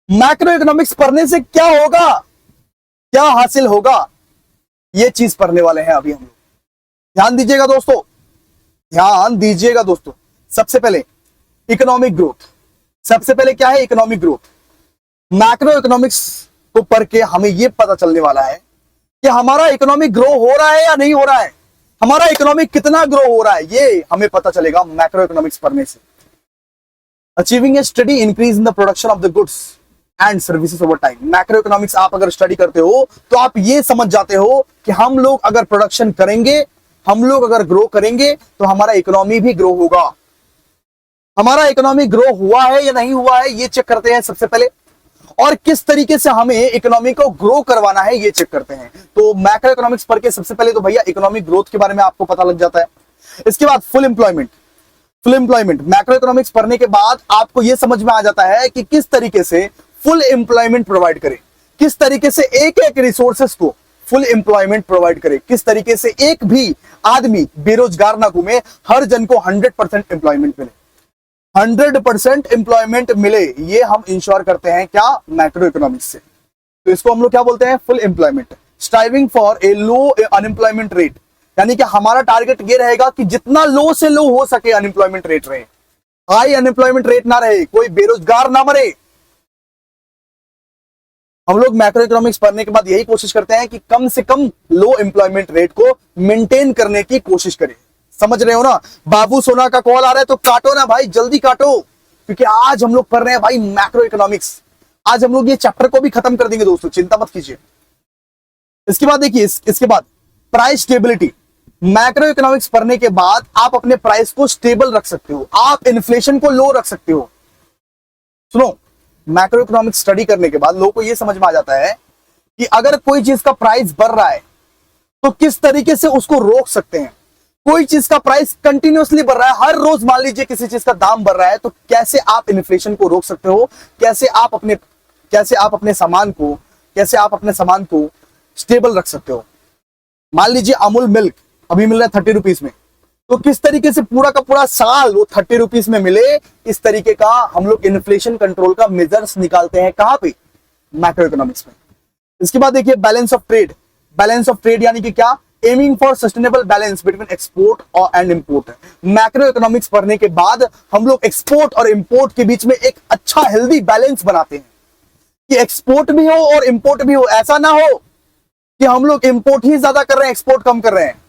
Macro economics पढ़ने से क्या होगा, क्या हासिल होगा, ये चीज पढ़ने वाले हैं अभी हम लोग। ध्यान दीजिएगा दोस्तों, ध्यान दीजिएगा दोस्तों। सबसे पहले इकोनॉमिक ग्रोथ, सबसे पहले क्या है? Economic growth. मैक्रो इकोनॉमिक्स को पढ़ के हमें यह पता चलने वाला है कि हमारा इकोनॉमिक ग्रो हो रहा है या नहीं हो रहा है, हमारा इकोनॉमिक कितना ग्रो हो रहा है, ये हमें पता चलेगा मैक्रो इकोनॉमिक्स पढ़ने से। Achieving A study increase in the production of the goods and services over time. Macro economics आप अगर स्टडी करते हो तो आप ये समझ जाते हो कि हम लोग अगर प्रोडक्शन करेंगे, हम लोग अगर ग्रो करेंगे तो हमारा इकोनॉमी भी ग्रो होगा। हमारा इकोनॉमी ग्रो हुआ है या नहीं हुआ है ये चेक करते हैं सबसे पहले, और किस तरीके से हमें इकोनॉमी को ग्रो करवाना है ये चेक करते हैं। तो मैक्रो इकोनॉमिक्स पढ़ के सबसे पहले तो भैया इकोनॉमिक ग्रोथ के बारे में आपको पता लग जाता है। इसके बाद full employment. Full employment macro economics पढ़ने के बाद आपको यह समझ में आ जाता है कि किस तरीके से फुल एम्प्लॉयमेंट प्रोवाइड करें, किस तरीके से एक एक रिसोर्सेस को फुल एम्प्लॉयमेंट प्रोवाइड करें, किस तरीके से एक भी आदमी बेरोजगार ना घूमे, हर जन को 100% एम्प्लॉयमेंट मिले, 100% एम्प्लॉयमेंट मिले, ये हम इंश्योर करते हैं क्या, मैक्रो इकोनॉमिक्स से। तो इसको हम लोग क्या बोलते हैं, full employment. Striving for a low unemployment rate, यानी कि हमारा टारगेट ये रहेगा कि जितना लो से लो हो सके अनएम्प्लॉयमेंट रेट रहे, हाई अनएम्प्लॉयमेंट रेट ना रहे, कोई बेरोजगार ना मरे। हम लोग मैक्रो इकोनॉमिक्स पढ़ने के बाद यही कोशिश करते हैं कि कम से कम लो एम्प्लॉयमेंट रेट को मेंटेन करने की कोशिश करें। समझ रहे हो ना। बाबू सोना का कॉल आ रहा है तो काटो ना भाई, जल्दी काटो, क्योंकि आज हम लोग पढ़ रहे हैं भाई मैक्रो इकोनॉमिक्स। आज हम लोग ये चैप्टर को भी खत्म कर देंगे दोस्तों, चिंता मत कीजिए। इसके बाद देखिए, इसके बाद प्राइस स्टेबिलिटी। मैक्रो इकोनॉमिक्स पढ़ने के बाद आप अपने प्राइस को स्टेबल रख सकते हो, आप इन्फ्लेशन को लो रख सकते हो। सुनो, मैक्रो इकोनॉमिक्स स्टडी करने के बाद लोगों को यह समझ में आ जाता है कि अगर कोई चीज का प्राइस बढ़ रहा है तो किस तरीके से उसको रोक सकते हैं। कोई चीज का प्राइस कंटिन्यूअसली बढ़ रहा है, हर रोज मान लीजिए किसी चीज का दाम बढ़ रहा है, तो कैसे आप इन्फ्लेशन को रोक सकते हो, कैसे आप अपने सामान को स्टेबल रख सकते हो। मान लीजिए अमूल मिल्क अभी मिल रहा है 30 रुपीज में, तो किस तरीके से पूरा का पूरा साल वो 30 रुपीज में मिले, इस तरीके का हम लोग इन्फ्लेशन कंट्रोल का मेजर्स निकालते हैं। कहां पे, मैक्रो इकोनॉमिक्स में। इसके बाद देखिए balance of trade. Balance of trade यानी कि क्या, aiming for sustainable balance between export और एंड इंपोर्ट। मैक्रो इकोनॉमिक्स पढ़ने के बाद हम लोग एक्सपोर्ट और इंपोर्ट के बीच में एक अच्छा हेल्दी बैलेंस बनाते हैं कि एक्सपोर्ट भी हो और इंपोर्ट भी हो। ऐसा ना हो कि हम लोग इंपोर्ट ही ज्यादा कर रहे हैं, एक्सपोर्ट कम कर रहे हैं,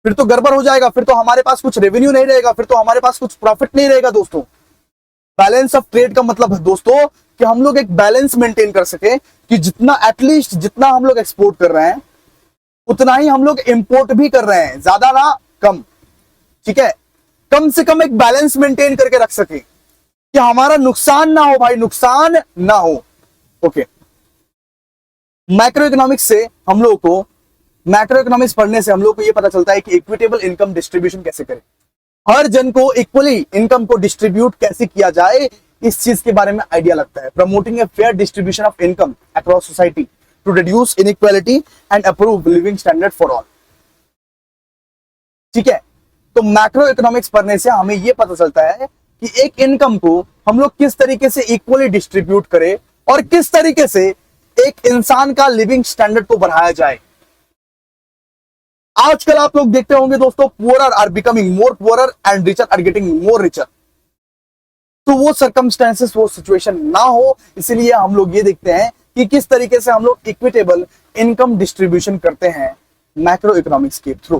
फिर तो गड़बड़ हो जाएगा, फिर तो हमारे पास कुछ रेवेन्यू नहीं रहेगा, फिर तो हमारे पास कुछ प्रॉफिट नहीं रहेगा दोस्तों। बैलेंस ऑफ ट्रेड का मतलब है दोस्तों कि हम लोग एक बैलेंस मेंटेन कर सके कि जितना एटलीस्ट जितना हम लोग एक्सपोर्ट कर रहे हैं उतना ही हम लोग इंपोर्ट भी कर रहे हैं, ज्यादा ना कम, ठीक है। कम से कम एक बैलेंस मेंटेन करके रख सके कि हमारा नुकसान ना हो भाई, नुकसान ना हो। ओके, मैक्रो इकोनॉमिक्स पढ़ने से हम लोग को यह पता चलता है कि इक्विटेबल इनकम डिस्ट्रीब्यूशन कैसे करें, हर जन को इक्वली इनकम को डिस्ट्रीब्यूट कैसे किया जाए, इस चीज के बारे में आइडिया लगता है। Promoting a fair distribution of income across society to reduce inequality and approve living standard for all. ठीक है, तो मैक्रो इकोनॉमिक्स पढ़ने से हमें यह पता चलता है कि एक इनकम को हम लोग किस तरीके से इक्वली डिस्ट्रीब्यूट करें और किस तरीके से एक इंसान का लिविंग स्टैंडर्ड को बढ़ाया जाए। आजकल आप लोग देखते होंगे दोस्तों, poorer are becoming more poorer and richer are getting more richer. तो वो सर्कमस्टेंसेस, वो सिचुएशन ना हो, इसलिए हम लोग ये देखते हैं कि किस तरीके से हम लोग इक्विटेबल इनकम डिस्ट्रीब्यूशन करते हैं मैक्रो इकोनॉमिक्स के थ्रू।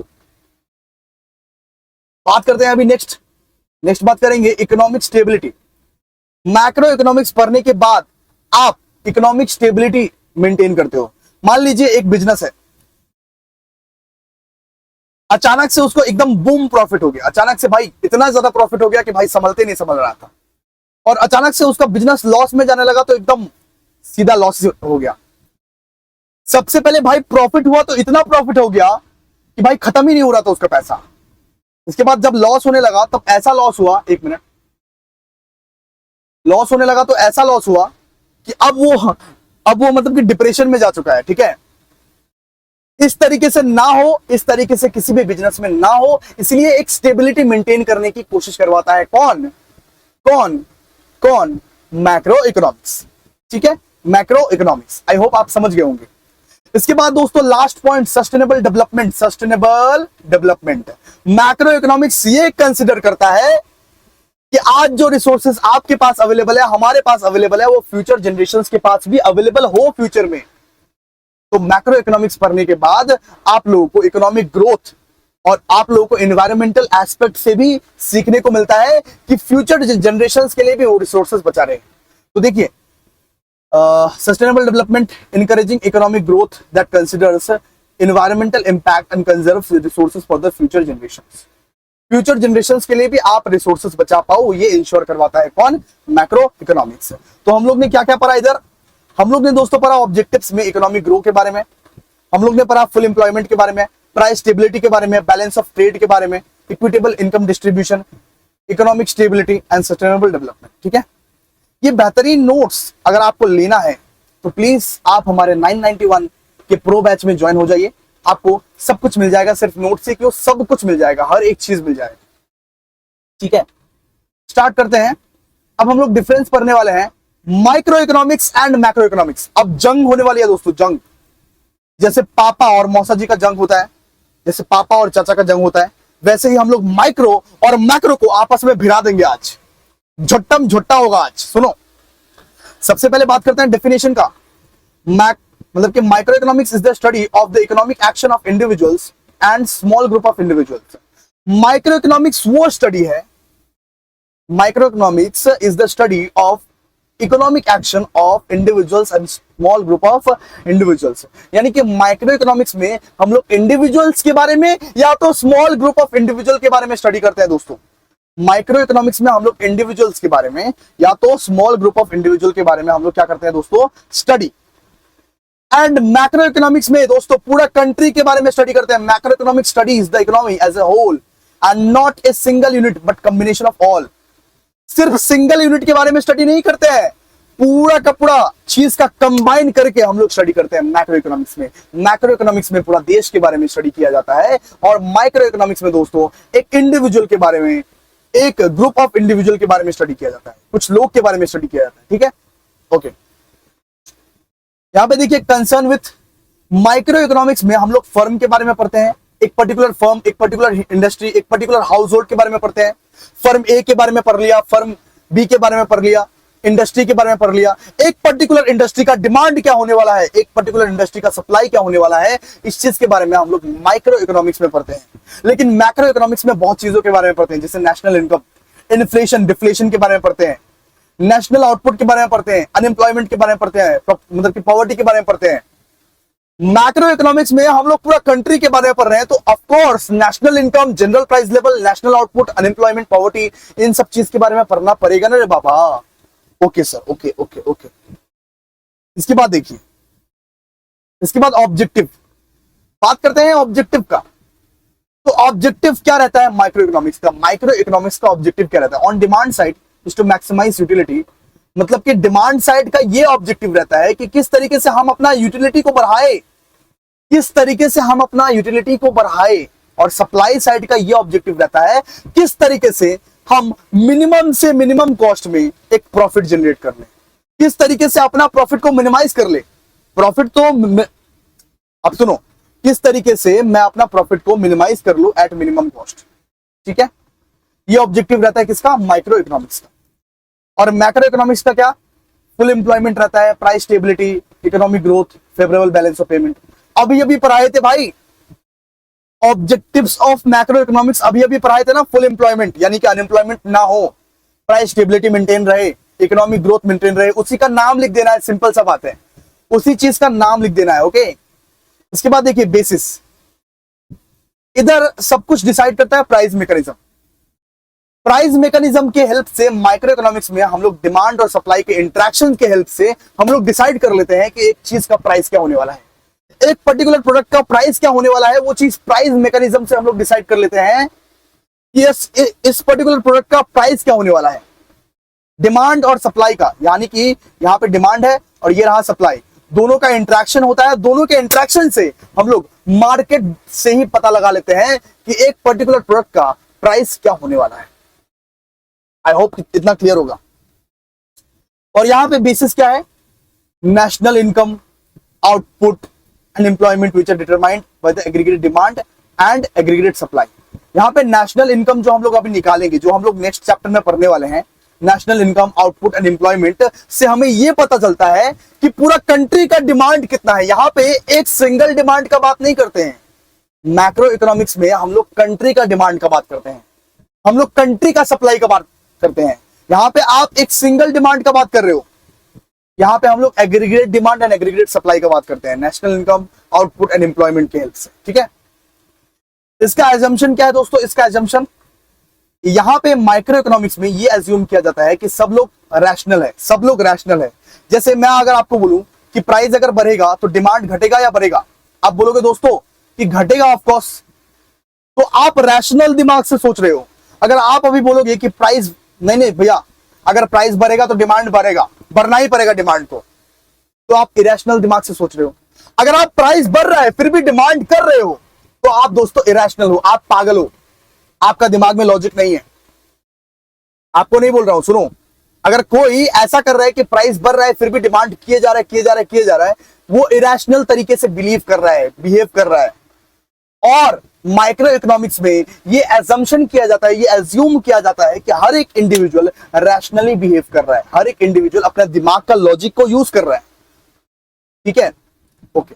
बात करते हैं अभी नेक्स्ट बात करेंगे इकोनॉमिक स्टेबिलिटी। मैक्रो इकोनॉमिक्स पढ़ने के बाद आप इकोनॉमिक स्टेबिलिटी मेंटेन करते हो। मान लीजिए एक बिजनेस है, अचानक से उसको एकदम बूम प्रॉफिट हो गया, अचानक से भाई इतना ज्यादा प्रॉफिट हो गया कि भाई संभलते नहीं संभल रहा था, और अचानक से उसका बिजनेस लॉस में जाने लगा तो एकदम सीधा लॉस हो गया। सबसे पहले भाई प्रॉफिट हुआ तो इतना प्रॉफिट हो गया कि भाई खत्म ही नहीं हो रहा था उसका पैसा। इसके बाद जब लॉस होने लगा तब ऐसा लॉस हुआ, एक मिनट, लॉस होने लगा तो ऐसा लॉस हुआ कि अब वो मतलब कि डिप्रेशन में जा चुका है। ठीक है, इस तरीके से ना हो, इस तरीके से किसी भी बिजनेस में ना हो, इसलिए एक स्टेबिलिटी मेंटेन करने की कोशिश करवाता है कौन कौन कौन, मैक्रो इकोनॉमिक्स। ठीक है, मैक्रो इकोनॉमिक्स। आई होप आप समझ गए होंगे। इसके बाद दोस्तों last point, sustainable development. Sustainable development macro economics ये कंसिडर करता है कि आज जो रिसोर्सेज आपके पास अवेलेबल है, हमारे पास अवेलेबल है, वो फ्यूचर जनरेशंस के पास भी अवेलेबल हो फ्यूचर में। तो मैक्रो इकोनॉमिक्स पढ़ने के बाद आप लोगों को इकोनॉमिक ग्रोथ और आप लोगों को एनवायरमेंटल एस्पेक्ट से भी सीखने को मिलता है कि फ्यूचर जनरेशंस के लिए भी वो रिसोर्सेज बचा रहे हैं। तो देखिए, sustainable development encouraging economic growth that considers environmental impact and conserves resources for the future generations। Future generations के लिए भी आप रिसोर्सेज बचा पाओ, ये इंश्योर करवाता है कौन? Macro economics. तो हम लोग ने क्या क्या पढ़ा इधर? हम लोग ने दोस्तों पढ़ा ऑब्जेक्टिव्स में इकोनॉमिक ग्रोथ के बारे में, हम लोग ने पढ़ा फुल एम्प्लॉयमेंट के बारे में, प्राइस स्टेबिलिटी के बारे में, बैलेंस ऑफ ट्रेड के बारे में, equitable income distribution, economic stability and sustainable development. ठीक है, ये बेहतरीन नोट्स अगर आपको लेना है तो प्लीज आप हमारे 991 के प्रो बैच में ज्वाइन हो जाइए। आपको सब कुछ मिल जाएगा, सिर्फ नोट से क्यों, सब कुछ मिल जाएगा, हर एक चीज मिल जाएगा। ठीक है, स्टार्ट करते हैं। अब हम लोग डिफरेंस पढ़ने वाले हैं micro economics and macro economics. अब जंग होने वाली है दोस्तों, जंग। जैसे पापा और मौसा जी का जंग होता है, जैसे पापा और चाचा का जंग होता है, वैसे ही हम लोग माइक्रो और मैक्रो को आपस में भिड़ा देंगे आज। झुट्टम झुट्टा होगा आज। सुनो, सबसे पहले बात करते हैं डेफिनेशन का। मतलब कि micro economics is the study of the economic action of individuals and small group of individuals. Micro economics वो स्टडी है, micro economics is the study of economic action of individuals and small group of individuals. यानी कि micro economics में हम लोग individuals के बारे में या तो स्मॉल ग्रुप ऑफ इंडिविजुअल के बारे में स्टडी करते हैं दोस्तों। माइक्रो इकोनॉमिक्स में हम लोग इंडिविजुअल्स के बारे में या तो स्मॉल ग्रुप ऑफ इंडिविजुअल के बारे में हम लोग क्या करते हैं दोस्तों? स्टडी। एंड मैक्रो इकोनॉमिक्स में दोस्तों पूरा कंट्री के बारे में स्टडी करते हैं। Macro economic studies the economy as a whole and not a single unit but combination of all. सिर्फ सिंगल यूनिट के बारे में स्टडी नहीं करते हैं, पूरा का पूरा चीज का कंबाइन करके हम लोग स्टडी करते हैं मैक्रो इकोनॉमिक्स में। मैक्रो इकोनॉमिक्स में पूरा देश के बारे में स्टडी किया जाता है और माइक्रो इकोनॉमिक्स में दोस्तों एक इंडिविजुअल के बारे में, एक ग्रुप ऑफ इंडिविजुअल के बारे में स्टडी किया जाता है, कुछ लोग के बारे में स्टडी किया जाता है। ठीक है, ओके। यहां पे देखिए, कंसर्न विथ माइक्रो इकोनॉमिक्स में हम लोग फर्म के बारे में पढ़ते हैं। एक पर्टिकुलर फर्म, एक पर्टिकुलर इंडस्ट्री, एक पर्टिकुलर हाउस होल्ड के बारे में पढ़ते हैं। फर्म ए के बारे में पढ़ लिया, फर्म बी के बारे में पढ़ लिया, इंडस्ट्री के बारे में पढ़ लिया। एक पर्टिकुलर इंडस्ट्री का डिमांड क्या होने वाला है, एक पर्टिकुलर इंडस्ट्री का सप्लाई क्या होने वाला है, इस चीज के बारे में हम लोग माइक्रो इकोनॉमिक्स में पढ़ते हैं। लेकिन मैक्रो इकोनॉमिक्स में बहुत चीजों के बारे में पढ़ते हैं, जैसे नेशनल इनकम, इन्फ्लेशन, डिफ्लेशन के बारे में पढ़ते हैं, नेशनल आउटपुट के बारे में पढ़ते हैं, अनएम्प्लॉयमेंट के बारे में पढ़ते हैं, मतलब कि पॉवर्टी के बारे में पढ़ते हैं। मैक्रो इकोनॉमिक्स में हम लोग पूरा कंट्री के बारे में पढ़ रहे हैं, तो of course national income, general price level, national output, unemployment, poverty, इन सब चीज के बारे में पढ़ना पड़ेगा ना रे बाबा। Okay sir, okay okay okay. इसके बाद देखिए, इसके बाद ऑब्जेक्टिव। बात करते हैं ऑब्जेक्टिव का। तो ऑब्जेक्टिव क्या रहता है माइक्रो इकोनॉमिक्स का? माइक्रो इकोनॉमिक्स का ऑब्जेक्टिव क्या रहता है? On demand side is to maximise utility. मतलब कि डिमांड साइड का ये ऑब्जेक्टिव रहता है कि किस तरीके से हम अपना यूटिलिटी को बढ़ाए, किस तरीके से हम अपना यूटिलिटी को बढ़ाए। और सप्लाई साइड का ये ऑब्जेक्टिव रहता है किस तरीके से हम मिनिमम से मिनिमम कॉस्ट में एक प्रॉफिट जनरेट कर ले, किस तरीके से अपना प्रॉफिट को मिनिमाइज कर ले। प्रॉफिट तो अब सुनो, किस तरीके से मैं अपना प्रॉफिट को मिनिमाइज कर लूं एट मिनिमम कॉस्ट। ठीक है, ये ऑब्जेक्टिव रहता है किसका? माइक्रो इकोनॉमिक्स का। और मैक्रो इकोनॉमिक्स का क्या? फुल एम्प्लॉयमेंट रहता है, price stability, economic growth, favourable balance of payment. अभी अभी पढ़ाए थे भाई ऑब्जेक्टिव्स ऑफ मैक्रो इकोनॉमिक्स, अभी अभी पढ़ाए थे ना। फुल एम्प्लॉयमेंट यानी कि अनएम्प्लॉयमेंट ना हो, प्राइस स्टेबिलिटी मेंटेन रहे, इकोनॉमिक ग्रोथ मेंटेन रहे, उसी का नाम लिख देना है। सिंपल सा बात है, उसी चीज का नाम लिख देना है। ओके, इसके बाद देखिए बेसिस। इधर सब कुछ डिसाइड करता है प्राइस मैकेनिज्म। प्राइस मैकेनिज्म के हेल्प से माइक्रो इकोनॉमिक्स में हम लोग डिमांड और सप्लाई के इंटरेक्शन के हेल्प से हम लोग डिसाइड कर लेते हैं कि एक चीज का प्राइस क्या होने वाला है, एक पर्टिकुलर प्रोडक्ट का प्राइस क्या होने वाला है। वो चीज प्राइस मैकेनिज्म से हम लोग डिसाइड कर लेते हैं कि इस पर्टिकुलर प्रोडक्ट का प्राइस क्या होने वाला है। डिमांड और सप्लाई का, यानी कि यहाँ पे डिमांड है और ये रहा सप्लाई, दोनों का इंटरेक्शन होता है। दोनों के इंटरेक्शन से हम लोग मार्केट से ही पता लगा लेते हैं कि एक पर्टिकुलर प्रोडक्ट का प्राइस क्या होने वाला है। आई होप इतना क्लियर होगा। और यहां पे बेसिस क्या है? National income, output and employment which are determined by the aggregated demand and aggregated supply. यहां पे नेशनल इनकम जो हम लोग अभी निकालेंगे, जो हम लोग नेक्स्ट चैप्टर में पढ़ने वाले हैं, national income output and employment से हमें यह पता चलता है कि पूरा कंट्री का डिमांड कितना है। यहां पे एक सिंगल डिमांड का बात नहीं करते हैं। मैक्रो इकोनॉमिक्स में हम लोग कंट्री का डिमांड का बात करते हैं, हम लोग कंट्री का सप्लाई का बात करते हैं। यहां पे आप एक सिंगल डिमांड का बात कर रहे हो, यहां पे हम लोग aggregate demand and aggregate supply का बात करते हैं national income output and employment के हेल्प से। ठीक है, इसका एजम्पशन क्या है दोस्तों? इसका एजम्पशन यहां पे माइक्रो इकोनॉमिक्स में ये एज्यूम किया जाता है कि सब लोग रैशनल है, सब लोग रैशनल है। जैसे मैं अगर आपको बोलूं कि प्राइस अगर बढ़ेगा तो डिमांड घटेगा या बढ़ेगा, आप बोलोगे दोस्तों कि घटेगा ऑफ कोर्स, तो आप रैशनल दिमाग से सोच रहे हो। अगर आप अभी बोलोगे कि प्राइस नहीं भैया, अगर प्राइस बढ़ेगा तो डिमांड बढ़ेगा, बढ़ना ही पड़ेगा डिमांड को, तो आप इरेशनल दिमाग से सोच रहे हो। अगर आप प्राइस बढ़ रहा है फिर भी डिमांड कर रहे हो तो आप दोस्तों इरेशनल हो, आप पागल हो, आपका दिमाग में लॉजिक नहीं है। आपको नहीं बोल रहा हूं, सुनो। अगर कोई ऐसा कर रहा है कि प्राइस बढ़ रहा है फिर भी डिमांड किए जा रहा है, वो इरेशनल तरीके से बिलीव कर रहा है, बिहेव कर रहा है। और माइक्रो इकोनॉमिक्स में ये एजम्पशन किया जाता है, ये एज्यूम किया जाता है कि हर एक इंडिविजुअल रैशनली बिहेव कर रहा है, हर एक इंडिविजुअल अपने दिमाग का लॉजिक को यूज कर रहा है। ठीक है, ओके।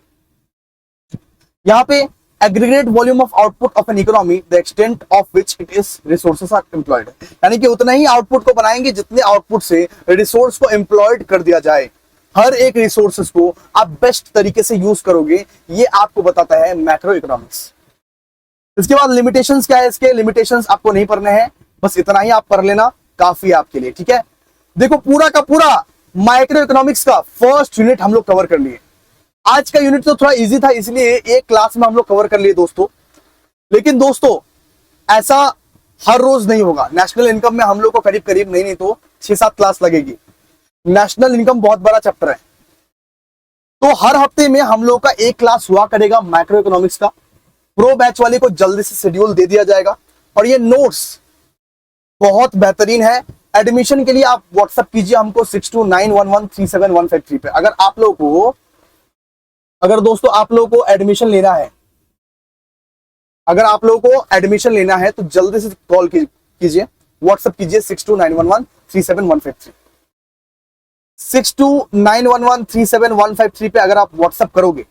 यहां पे aggregate volume of output of an economy the extent of which it is resources are employed, यानी कि उतना ही आउटपुट को बनाएंगे जितने आउटपुट से रिसोर्स को एम्प्लॉयड कर दिया जाए। हर एक रिसोर्सेस को आप बेस्ट तरीके से यूज करोगे, ये आपको बताता है मैक्रो इकोनॉमिक्स। इसके बाद लिमिटेशंस क्या है? इसके लिमिटेशंस आपको नहीं पढ़ने हैं, बस इतना ही आप पढ़ लेना, काफी है आपके लिए। ठीक है, देखो पूरा का पूरा माइक्रो इकोनॉमिक्स का फर्स्ट यूनिट हम लोग कवर कर लिए। आज का यूनिट तो थोड़ा इजी था, इसलिए एक क्लास में हम लोग कवर कर लिए दोस्तों। लेकिन दोस्तों ऐसा हर रोज नहीं होगा। नेशनल इनकम में हम लोग को करीब करीब नहीं तो 6-7 क्लास लगेगी। नेशनल इनकम बहुत बड़ा चैप्टर है, तो हर हफ्ते में हम लोग का एक क्लास हुआ करेगा मैक्रो इकोनॉमिक्स का। प्रो बैच वाले को जल्दी से शेड्यूल दे दिया जाएगा। और ये नोट्स बहुत बेहतरीन है। एडमिशन के लिए आप व्हाट्सएप कीजिए हमको 6291137153 पे। अगर आप लोगों को, अगर दोस्तों आप लोगों को एडमिशन लेना है, अगर आप लोगों को एडमिशन लेना है तो जल्दी से कॉल कीजिए, व्हाट्सएप कीजिए 6291137153 6291137153 पे अगर आप व्हाट्सएप करोगे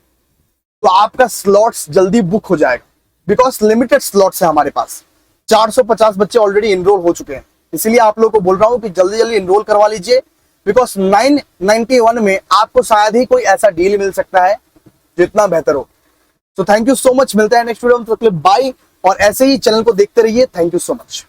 तो आपका स्लॉट्स जल्दी बुक हो जाएगा। बिकॉज लिमिटेड स्लॉट्स है हमारे पास, 450 बच्चे ऑलरेडी इनरोल हो चुके हैं। इसलिए आप लोगों को बोल रहा हूं कि जल्दी जल्दी इनरोल करवा लीजिए, बिकॉज 991 में आपको शायद ही कोई ऐसा डील मिल सकता है जो इतना बेहतर हो। तो थैंक यू सो मच, मिलते हैं नेक्स्ट वीडियो में, तो बाय। और ऐसे ही चैनल को देखते रहिए। Thank you so much.